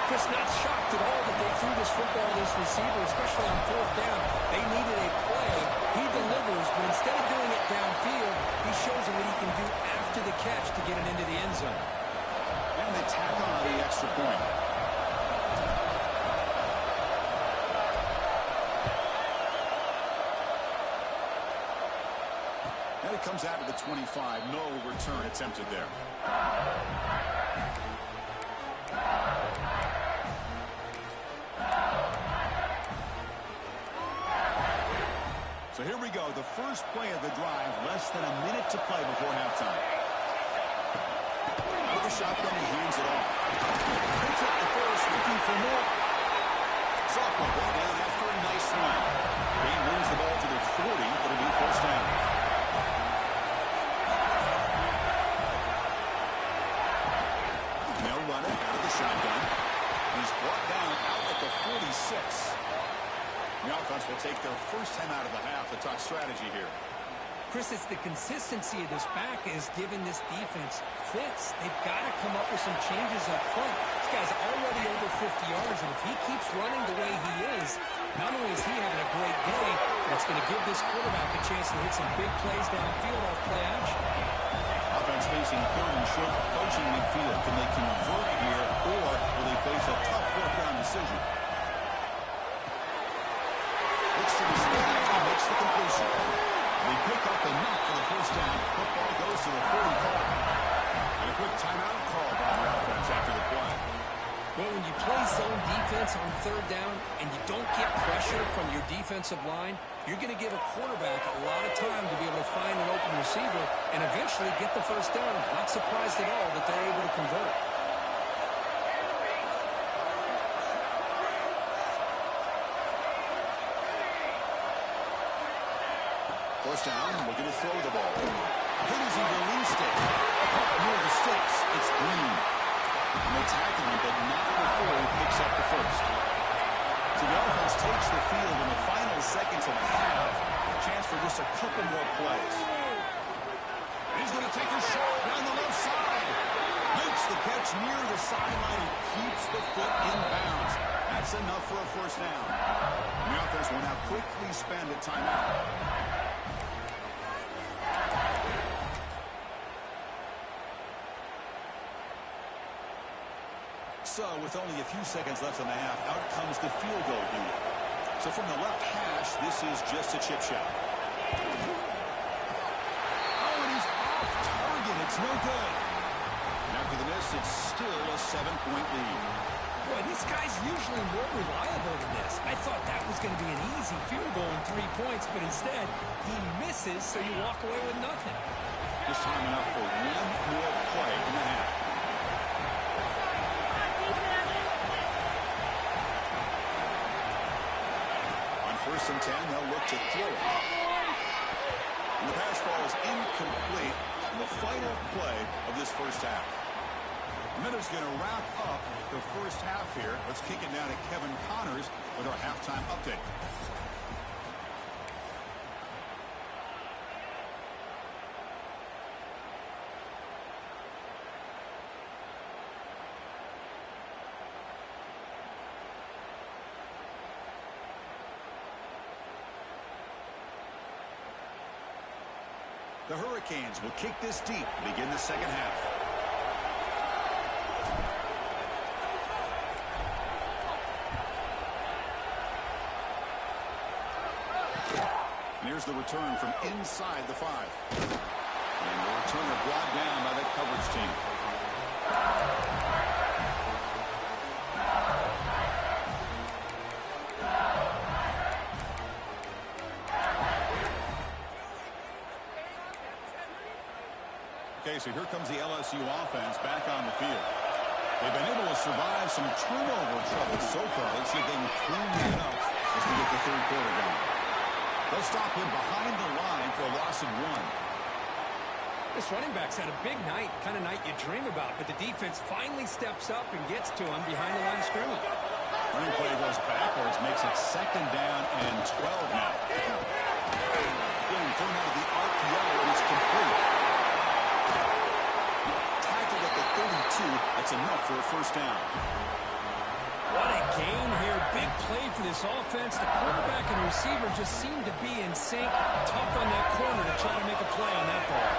Chris, not shocked at all that they threw this football to this receiver, especially on 4th down. They needed a play. He delivers, but instead of doing it downfield, he shows them what he can do after the catch to get it into the end zone. And they tack on the extra point. And it comes out to the 25. No return attempted there. So here we go, the first play of the drive, less than a minute to play before halftime. With the shotgun, he hands it off. Picks up the first, looking for more. Sophomore ball down after a nice run. He moves the ball to the 40, it'll be first down. No runner out of the shotgun. He's brought down out at the 46. The offense will take their first time out of the half to talk strategy here. Chris, it's the consistency of this back is giving this defense fits. They've got to come up with some changes up front. This guy's already over 50 yards, and if he keeps running the way he is, not only is he having a great day, but it's going to give this quarterback a chance to hit some big plays downfield off play action. Offense facing third and short, approaching midfield. Can they convert here, or will they face a tough fourth-down decision? Looks to the snap and makes the completion. They pick up enough for the first down. Football goes to the 45. And a quick timeout call by the offense after the play. Well, when you play zone defense on third down and you don't get pressure from your defensive line, you're going to give a quarterback a lot of time to be able to find an open receiver and eventually get the first down. Not surprised at all that they're able to convert. First down, looking to throw the ball. Hit as he released it. Up near the sticks, it's Green. And they tackle him, but not before he picks up the first. So the offense takes the field in the final seconds of the half. A chance for just a couple more plays. He's going to take a shot down the left side. Makes the catch near the sideline and keeps the foot in bounds. That's enough for a first down. The offense will now quickly spend a timeout. So, with only a few seconds left in the half, out comes the field goal unit. So from the left hash, this is just a chip shot. Oh, and he's off target. It's no good. And after the miss, it's still a 7-point lead. Boy, this guy's usually more reliable than this. I thought that was going to be an easy field goal in 3 points, but instead, he misses, so you walk away with nothing. Just time enough for one more play in the half. First and 10, they'll look to throw it. And the pass ball is incomplete in the final play of this first half. Minutes going to wrap up the first half here. Let's kick it down to Kevin Connors with our halftime update. The Hurricanes will kick this deep to begin the second half. And here's the return from inside the 5. And the returner brought down by the coverage team. Okay, so here comes the LSU offense back on the field. They've been able to survive some turnover trouble so far. Let's see if they can clean that up as we get the third quarter going. They'll stop him behind the line for a loss of 1. This running back's had a big night, kind of night you dream about, but the defense finally steps up and gets to him behind the line of scrimmage. Running play goes backwards, makes it second down and 12 now. Again, thrown out of the RPO, and it's complete. Tackled at the 32, that's enough for a first down. What a game here. Big play for this offense. The quarterback and receiver just seem to be in sync. Tough on that corner to try to make a play on that ball.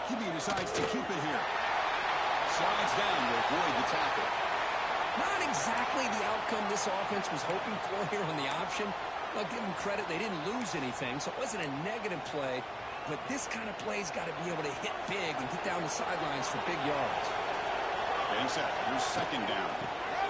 He decides to keep it here. Slides down to avoid the tackle. Not exactly the outcome this offense was hoping for here on the option. I'll give them credit. They didn't lose anything, so it wasn't a negative play. But this kind of play's got to be able to hit big and get down the sidelines for big yards. Getting set. Here's second down.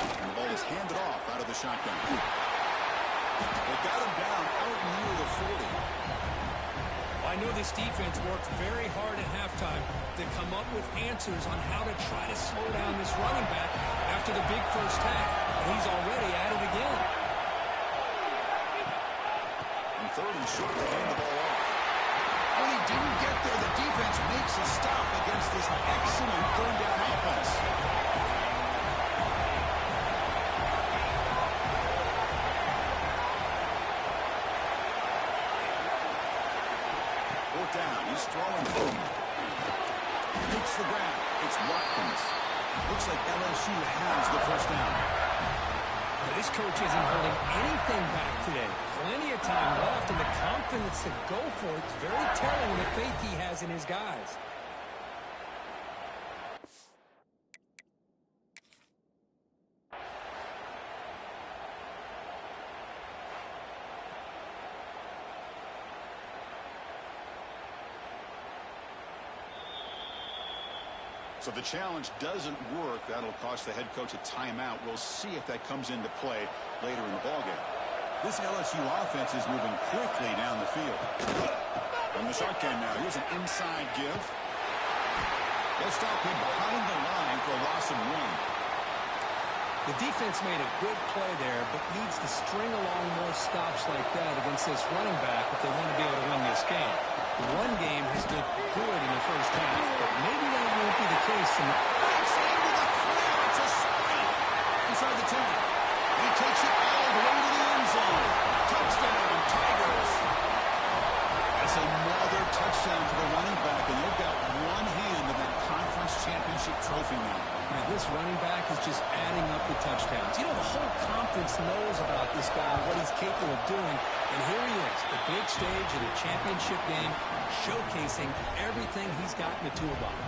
And the ball is handed off out of the shotgun. They got him down out near the 40. I know this defense worked very hard at halftime to come up with answers on how to try to slow down this running back after the big first half. And he's already at it again. And third and short to hand the ball off. When he didn't get there, the defense makes a stop against this excellent third down offense. Fourth down, he's throwing. Makes makes the grab. It's Watkins. Looks like LSU has the first down. This coach isn't holding anything back today. Plenty of time left, and the confidence to go for it is very telling, the faith he has in his guys. So the challenge doesn't work. That'll cost the head coach a timeout. We'll see if that comes into play later in the ballgame. This LSU offense is moving quickly down the field. On the shotgun now, here's an inside give. They'll stop him behind the line for a loss of 1. The defense made a good play there, but needs to string along more stops like that against this running back if they want to be able to win this game. The run game has looked good in the first half, but maybe that won't be the case. It's into the clear. It's a sprint inside the 10. He takes it all the way to the end zone. Touchdown, Tigers. That's another touchdown for the running back, and they've got one hand in that conference championship trophy now. Man, this running back is just adding up the touchdowns. You know, the whole conference knows about this guy and what he's capable of doing. And here he is, the big stage in the championship game, showcasing everything he's got in the toolbox.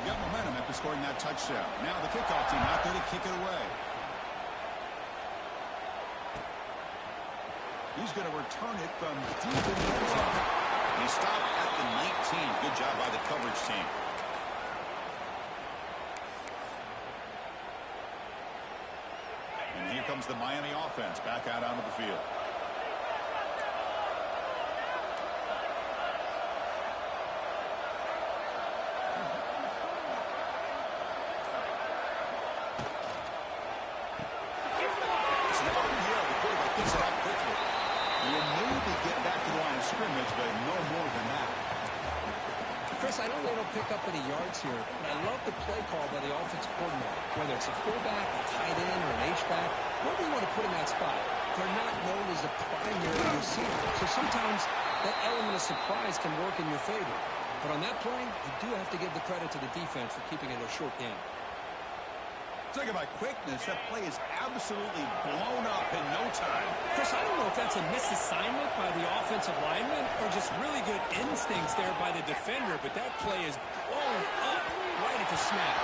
He got momentum after scoring that touchdown. Now the kickoff team out there to kick it away. He's going to return it from deep in the end zone. He stopped at the 19. Good job by the coverage team. And here comes the Miami offense back out onto the field. I know they don't pick up any yards here, but I love the play call by the offensive coordinator. Whether it's a fullback, a tight end, or an H-back, wherever you want to put in that spot, they're not known as a primary receiver. So sometimes that element of surprise can work in your favor. But on that play, you do have to give the credit to the defense for keeping it a short game. Talking about quickness, that play is absolutely blown up in no time. Chris, I don't know if that's a misassignment by the offensive lineman or just really good instincts there by the defender, but that play is blown up right at the snap.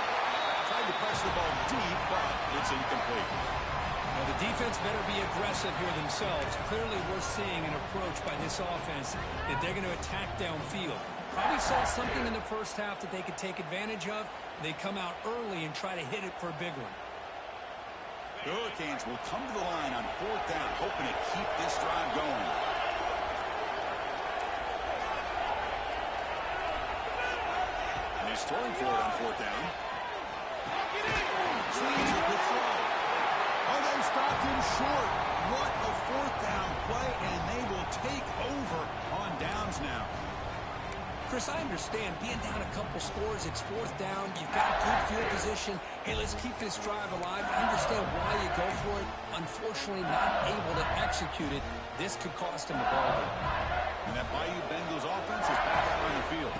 Tried to press the ball deep, but it's incomplete. Now, the defense better be aggressive here themselves. Clearly, we're seeing an approach by this offense that they're going to attack downfield. Probably saw something in the first half that they could take advantage of. They come out early and try to hit it for a big one. The Hurricanes will come to the line on 4th down, hoping to keep this drive going. And he's throwing for it on 4th down. Swings a good throw. Oh, they stopped him short. What a 4th down play, and they will take over on downs now. Chris, I understand being down a couple scores, it's 4th down, you've got good field position. Hey, let's keep this drive alive. I understand why you go for it. Unfortunately, not able to execute it. This could cost him a ball game. And that Bayou Bengals offense is back out on the field.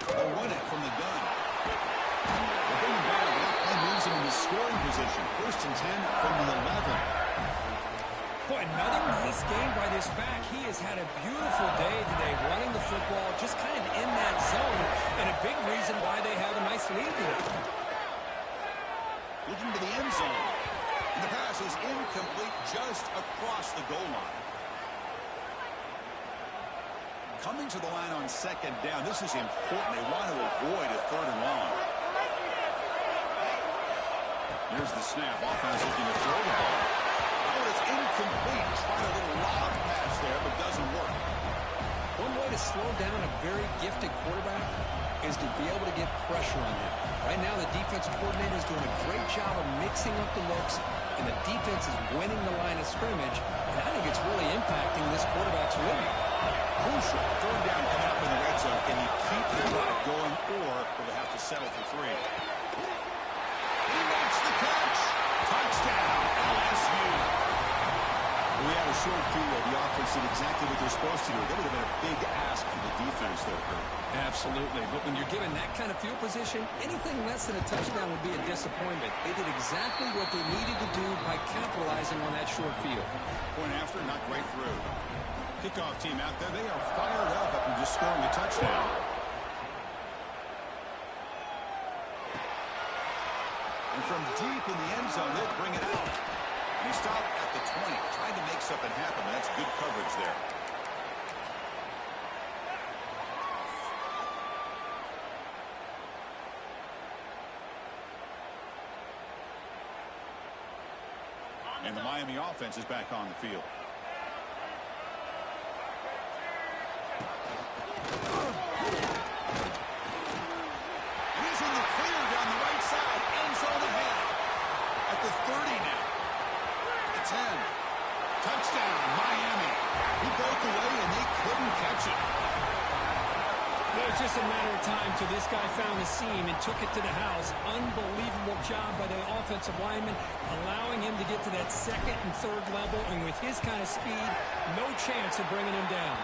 They'll run it from the gun. They're bringing back, but that play moves him in the scoring position. 1st and 10 from the 11. Boy, another nice game by this back. He has had a beautiful day today running the football, just kind of in that zone, and a big reason why they have a nice lead today. Looking to the end zone. And the pass is incomplete just across the goal line. Coming to the line on 2nd down. This is important. They want to avoid a 3rd and long. Here's the snap. Offense looking to throw the ball. It's incomplete. Tried a little lob pass there, but doesn't work. One way to slow down a very gifted quarterback is to be able to get pressure on him. Right now, the defensive coordinator is doing a great job of mixing up the looks, and the defense is winning the line of scrimmage, and I think it's really impacting this quarterback's rhythm. Crucial. 3rd down coming up in the red zone. Can he keep the drive going, or will they have to settle for 3? He makes the catch. Touchdown, LSU. We have a short field, the offense did exactly what they're supposed to do. That would have been a big ask for the defense there, Kurt. Absolutely. But when you're given that kind of field position, anything less than a touchdown would be a disappointment. They did exactly what they needed to do by capitalizing on that short field. Point after, knocked right through. Kickoff team out there, they are fired up after just scoring a touchdown. And from deep in the end zone, they'll bring it out. And he stopped at the 20, trying to make something happen. That's good coverage there. And the Miami offense is back on the field. And he's in the clear down the right side. End zone ahead. At the 30 now. The 10. Touchdown, Miami. He broke away and they couldn't catch it. It was just a matter of time till this guy found the seam and took it to the house. Unbelievable job by the offensive lineman, allowing him to get to that second and third level. And with his kind of speed, no chance of bringing him down.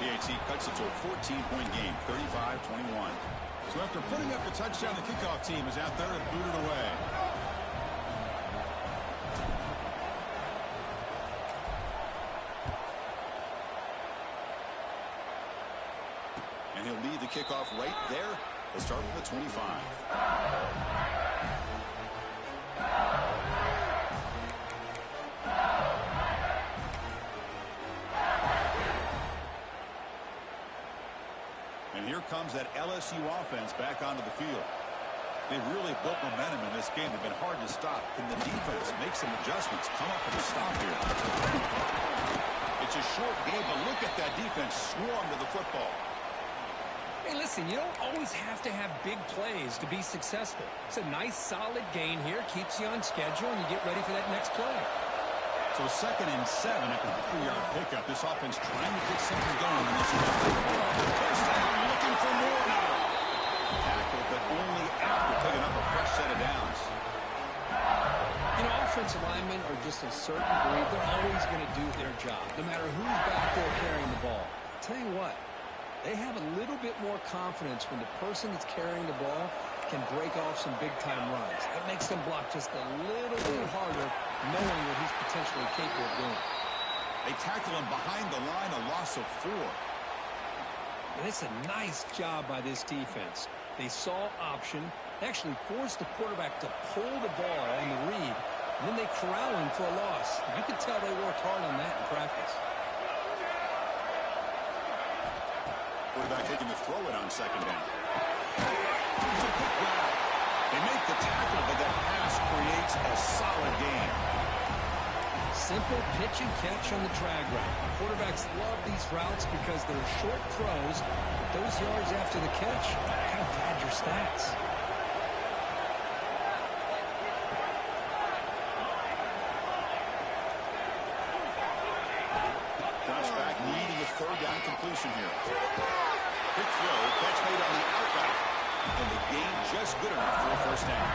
PAT cuts it to a 14-point game, 35-21. So after putting up the touchdown, the kickoff team is out there to boot it away. And he'll lead the kickoff right there. They'll start with the 25. And here comes that LSU offense back onto the field. They've really built momentum in this game. They've been hard to stop. Can the defense make some adjustments? Come up with a stop here. It's a short game, but look at that defense swarm to the football. Hey, listen, you don't always have to have big plays to be successful. It's a nice, solid gain here. Keeps you on schedule, and you get ready for that next play. So 2nd and 7 after the 3-yard pickup. This offense trying to get something going in this one. First down, looking for more now. Tackle, but only after picking up a fresh set of downs. You know, offensive linemen are just a certain breed. They're always going to do their job, no matter who's back there carrying the ball. I'll tell you what, they have a little bit more confidence when the person that's carrying the ball can break off some big-time runs. It makes them block just a little bit harder, knowing what he's potentially capable of doing. They tackle him behind the line, a loss of 4. And it's a nice job by this defense. They saw option, actually forced the quarterback to pull the ball on the read, and then they corral him for a loss. You could tell they worked hard on that in practice. Quarterback taking the throw it on 2nd down. It's a quick grab. They make the tackle, but that pass creates a solid gain. Simple pitch and catch on the drag route. Quarterbacks love these routes because they're short throws. But those yards after the catch kind of pad your stats. Drops back, needing a 3rd down completion here. Quick throw, catch made on the outright. And the gain just good enough for a 1st down.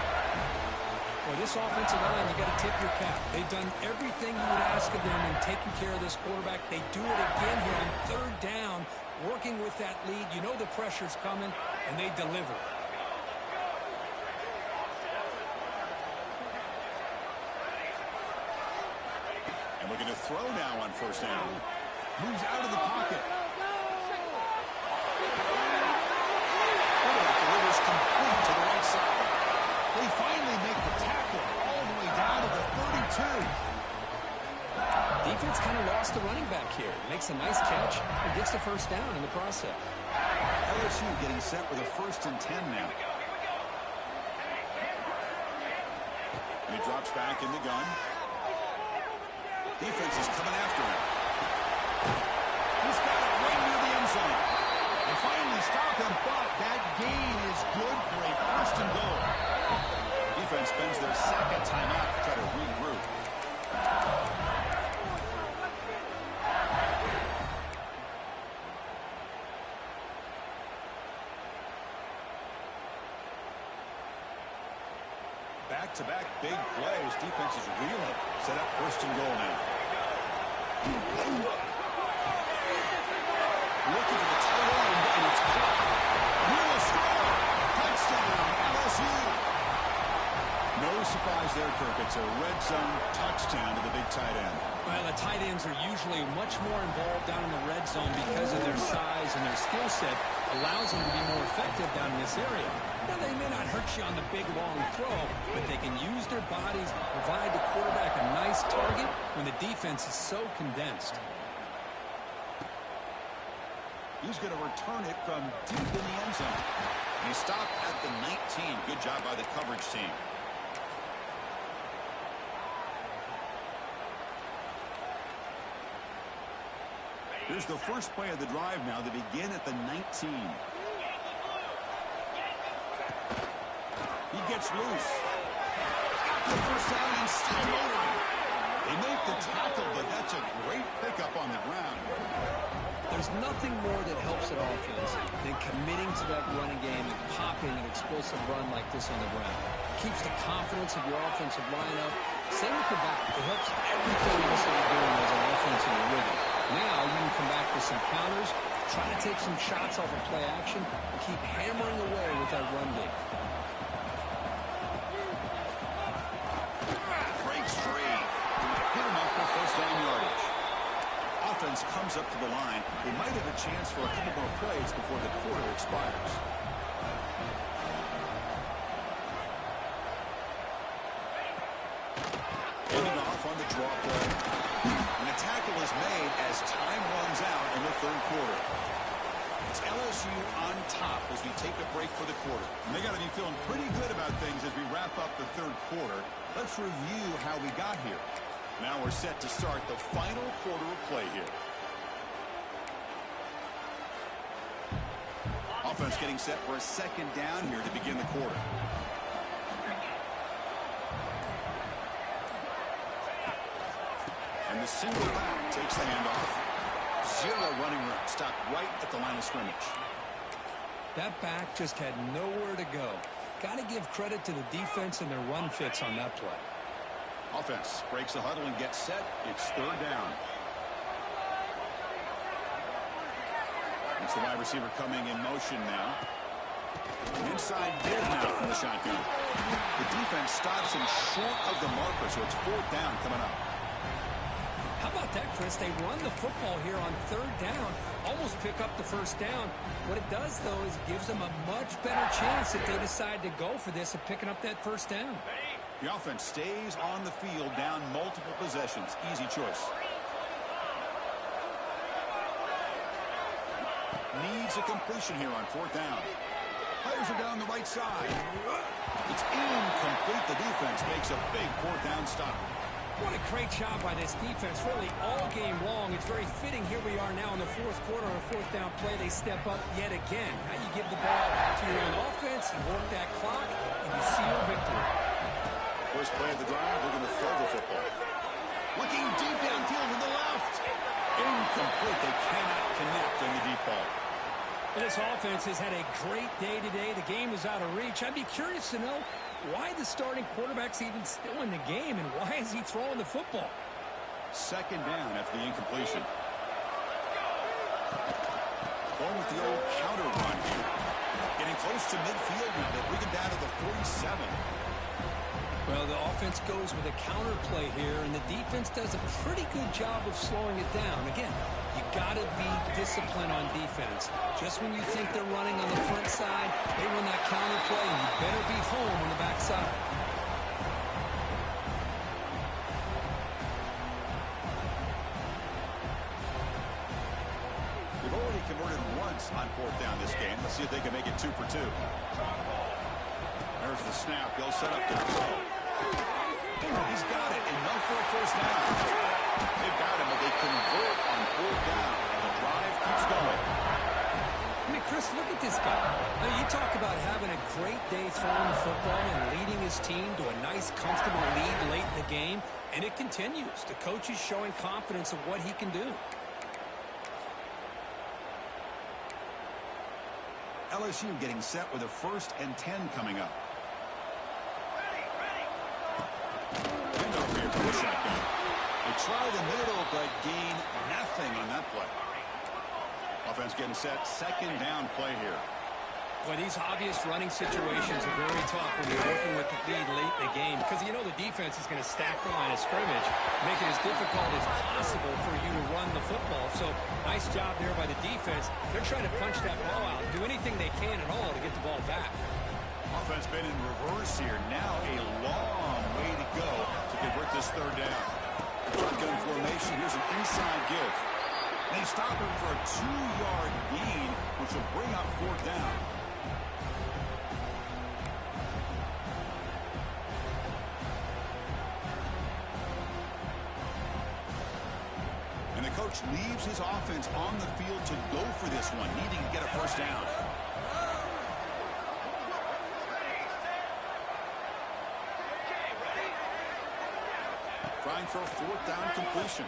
Well, this offensive line, you got to tip your cap. They've done everything you would ask of them in taking care of this quarterback. They do it again here on 3rd down, working with that lead. You know the pressure's coming, and they deliver. And looking to throw now on 1st down. Moves out of the pocket. Quarterback delivers complete to the right side. They finally make the tackle all the way down to the 32. Defense kind of lost the running back here. Makes a nice catch and gets the 1st down in the process. LSU getting set with a 1st and 10 now. And he drops back in the gun. Defense is coming after him. He's got it right near the end zone. They finally stop him, but that gain is good for a 1st and goal. Defense spends their 2nd timeout to try to regroup. Back-to-back big plays. Defense is reeling. Set up 1st and goal now. Looking for the tight end, and it's caught. Will score. Touchdown, LSU. No surprise there, Kirk. It's a red zone touchdown to the big tight end. Well, the tight ends are usually much more involved down in the red zone because of their size, and their skill set allows them to be more effective down in this area. Now, they may not hurt you on the big, long throw, but they can use their bodies, provide the quarterback a nice target when the defense is so condensed. He's going to return it from deep in the end zone. He stopped at the 19. Good job by the coverage team. Here's the first play of the drive now. They begin at the 19. He gets loose. Got the first down and still motoring. They make the tackle, but that's a great pickup on the ground. There's nothing more that helps an offense than committing to that running game and popping an explosive run like this on the ground. It keeps the confidence of your offensive lineup. Same with the back. It helps everything else that you're doing as an offense in the rhythm. Now you can come back with some counters, try to take some shots off of play action, and keep hammering away with that run game. Breaks free. Good enough for first down yardage. Offense comes up to the line. They might have a chance for a couple more plays before the quarter expires. Ending off on the draw play. And the tackle is made as time runs out in the third quarter. It's LSU on top as we take a break for the quarter. And they got to be feeling pretty good about things as we wrap up the third quarter. Let's review how we got here. Now we're set to start the final quarter of play here. Offense getting set for a second down here to begin the quarter. And the single back takes the handoff. Zero running room. Stopped right at the line of scrimmage. That back just had nowhere to go. Got to give credit to the defense and their run fits on that play. Offense breaks the huddle and gets set. It's third down. It's the wide receiver coming in motion now. Inside bid now from the shotgun. The defense stops him short of the marker, so it's fourth down coming up. How about that, Chris? They run the football here on third down, almost pick up the first down. What it does, though, is it gives them a much better chance if they decide to go for this of picking up that first down. The offense stays on the field, down multiple possessions. Easy choice. Needs a completion here on fourth down. Players are down the right side. It's incomplete. The defense makes a big fourth down stop. What a great job by this defense, really all game long. It's very fitting. Here we are now in the fourth quarter on a fourth down play. They step up yet again. Now you give the ball to your own offense, you work that clock, and you seal victory. First play of the drive, they're going to throw the football. Looking deep downfield to the left. Incomplete. They cannot connect on the deep ball. Well, this offense has had a great day today. The game is out of reach. I'd be curious to know why the starting quarterback's even still in the game, and why is he throwing the football? Second down after the incompletion. Going with the old counter run here. Getting close to midfield now. They bring it down to the 47. Well, the offense goes with a counter play here, and the defense does a pretty good job of slowing it down. Again, you got to be disciplined on defense. Just when you think they're running on the front side, they run that counter play, and you better be home on the back side. They've already converted once on fourth down this game. Let's see if they can make it 2 for 2. There's the snap. They'll set up the throw. He's got it, and no for a first down. They've got him, but they convert on fourth down. The drive keeps going. I mean, Chris, look at this guy. Now, you talk about having a great day throwing the football and leading his team to a nice, comfortable lead late in the game, and it continues. The coach is showing confidence of what he can do. LSU getting set with a 1st and 10 coming up. Handoff here for the shotgun. They try the middle, but gain nothing on that play. Offense getting set. Second down play here. Well, these obvious running situations are very tough when you're working with the lead late in the game because you know the defense is going to stack the line of scrimmage, make it as difficult as possible for you to run the football. So, nice job there by the defense. They're trying to punch that ball out, do anything they can at all to get the ball back. Offense been in reverse here. Now a long way to go to convert this third down. Shotgun formation. Here's an inside give. They stop him for a 2-yard gain, which will bring up fourth down. And the coach leaves his offense on the field to go for this one, needing to get a first down. Trying for a fourth down completion.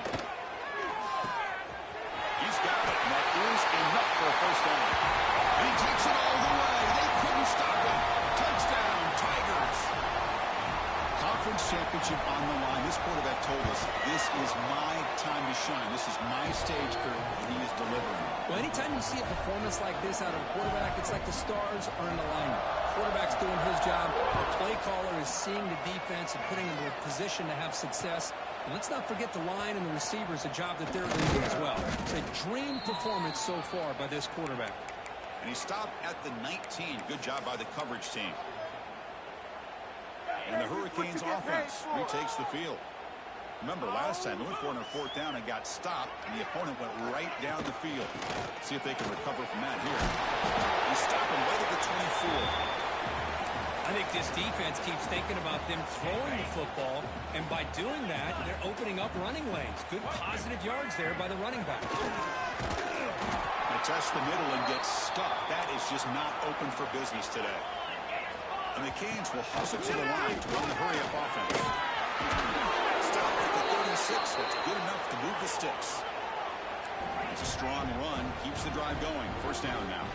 He's got it, and that is enough for a first down. And he takes it all the way. They couldn't stop him. Touchdown, Tigers. Conference championship on the line. This quarterback told us, this is my time to shine. This is my stage, Kurt, and he is delivering. Well, anytime you see a performance like this out of a quarterback, it's like the stars are in alignment. Quarterback's doing his job. The play caller is seeing the defense and putting them in a position to have success. And let's not forget the line and the receivers, a job that they're doing as well. It's a dream performance so far by this quarterback. And he stopped at the 19. Good job by the coverage team. And the Hurricanes offense retakes the field. Remember, last time they went for it on fourth down and got stopped, and the opponent went right down the field. See if they can recover from that here. They stop him right at the 24. I think this defense keeps thinking about them throwing the football, and by doing that, they're opening up running lanes. Good positive yards there by the running back. They test the middle and get stuck. That is just not open for business today. And the Canes will hustle to the line to run the hurry-up offense. Stop at the 36. That's good enough to move the sticks. It's a strong run. Keeps the drive going. First down now.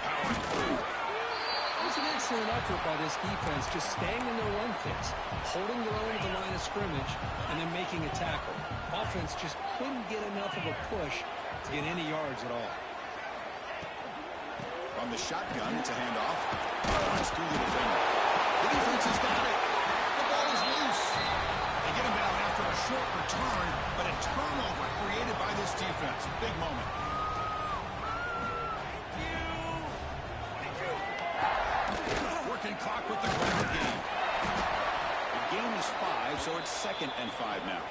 Powering through. It was an excellent effort by this defense, just staying in their run fits, holding their own at the line of scrimmage, and then making a tackle. Offense just couldn't get enough of a push to get any yards at all. From the shotgun, it's a handoff. Runs through the defender. The defense has got it. The ball is loose. They get him down after a short return, but a turnover created by this defense. Big moment. Working clock with the ground game. The game is 5, so it's 2nd and 5 now.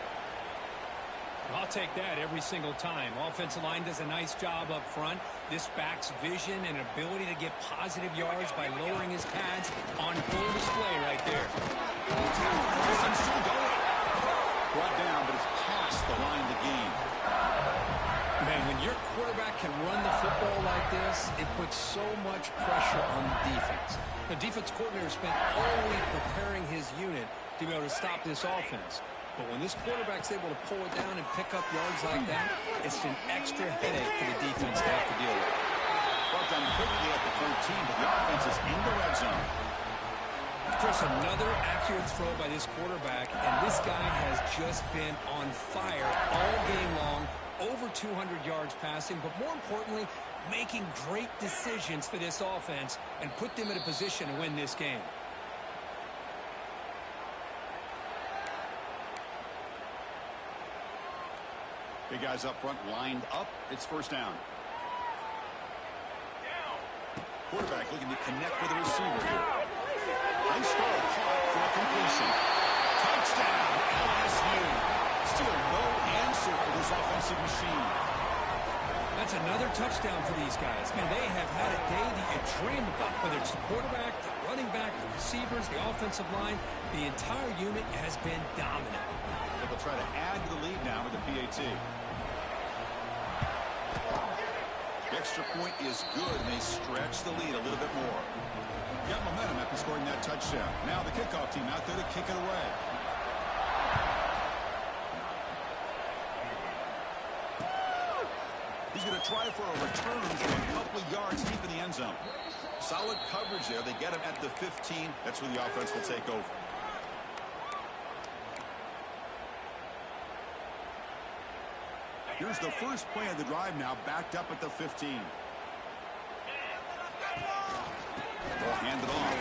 I'll take that every single time. Offensive line does a nice job up front. This back's vision and ability to get positive yards by lowering his pads on full display right there. Still going. Brought down, but it's past the line to gain. Man, when your quarterback can run the football like this, it puts so much pressure on the defense. The defense coordinator spent all week preparing his unit to be able to stop this offense. But when this quarterback's able to pull it down and pick up yards like that, it's an extra headache for the defense to have to deal with. Brought down quickly at the 14, but the offense is in the red zone. Chris, another accurate throw by this quarterback, and this guy has just been on fire all game long, over 200 yards passing, but more importantly, making great decisions for this offense and put them in a position to win this game. Big guys up front lined up. It's first down. Quarterback looking to connect with the receiver here. Nice throw caught for a completion. Touchdown, LSU. Still no answer for this offensive machine. That's another touchdown for these guys. Man, they have had a day that you dream about. Whether it's the quarterback, the running back, the receivers, the offensive line, the entire unit has been dominant. They'll try to add to the lead now with the PAT. The extra point is good, and they stretch the lead a little bit more. Got momentum after scoring that touchdown. Now the kickoff team out there to kick it away. He's going to try for a return from a couple of yards deep in the end zone. Solid coverage there. They get him at the 15. That's where the offense will take over. Here's the first play of the drive now, backed up at the 15. They'll hand it off.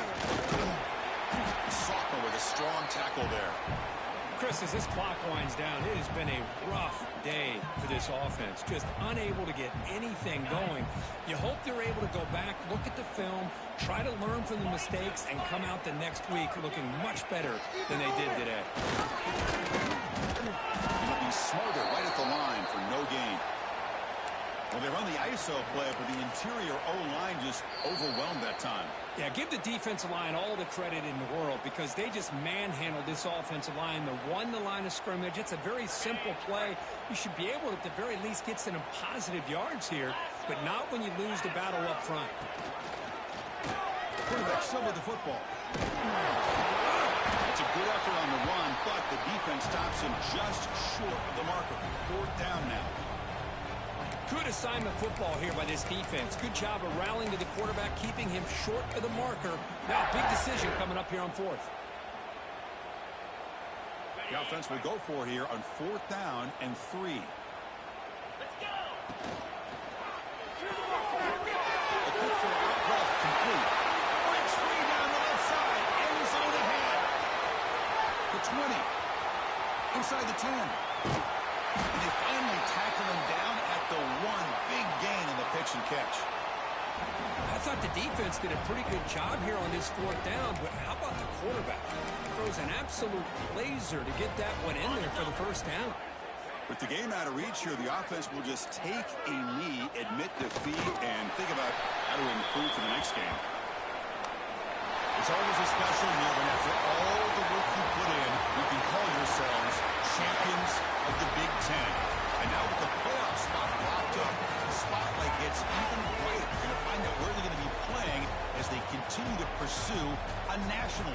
Soccer with a strong tackle there. Chris, as this clock winds down, it has been a rough day for this offense. Just unable to get anything going. You hope they're able to go back, look at the film, try to learn from the mistakes, and come out the next week looking much better than they did today. He'll be smarter right at the line for no gain. Well, they run the ISO play, but the interior O-line just overwhelmed that time. Yeah, give the defensive line all the credit in the world because they just manhandled this offensive line. They won the line of scrimmage. It's a very simple play. You should be able to, at the very least, get some positive yards here, but not when you lose the battle up front. Quarterback still with the football. It's a good effort on the run, but the defense stops him just short of the marker. 4th down now. Good assignment football here by this defense. Good job of rallying to the quarterback, keeping him short of the marker. Now, big decision coming up here on 4th. The offense will go for here on 4th down and 3. Let's go! A quick for out route complete. Quick screen down the left side. End zone ahead. The 20. Inside the 10. And they finally tackle him down at the 1. Big gain in the pitch and catch. I thought the defense did a pretty good job here on this 4th down, but how about the quarterback? Throws an absolute laser to get that one in there for the 1st down. With the game out of reach here, the offense will just take a knee, admit defeat, and think about how to improve for the next game. It's always a special year when after all the work you put in, you can call yourselves champions of the Big Ten. And now with the playoff spot locked up, the spotlight gets even brighter. You're going to find out where they're going to be playing as they continue to pursue a national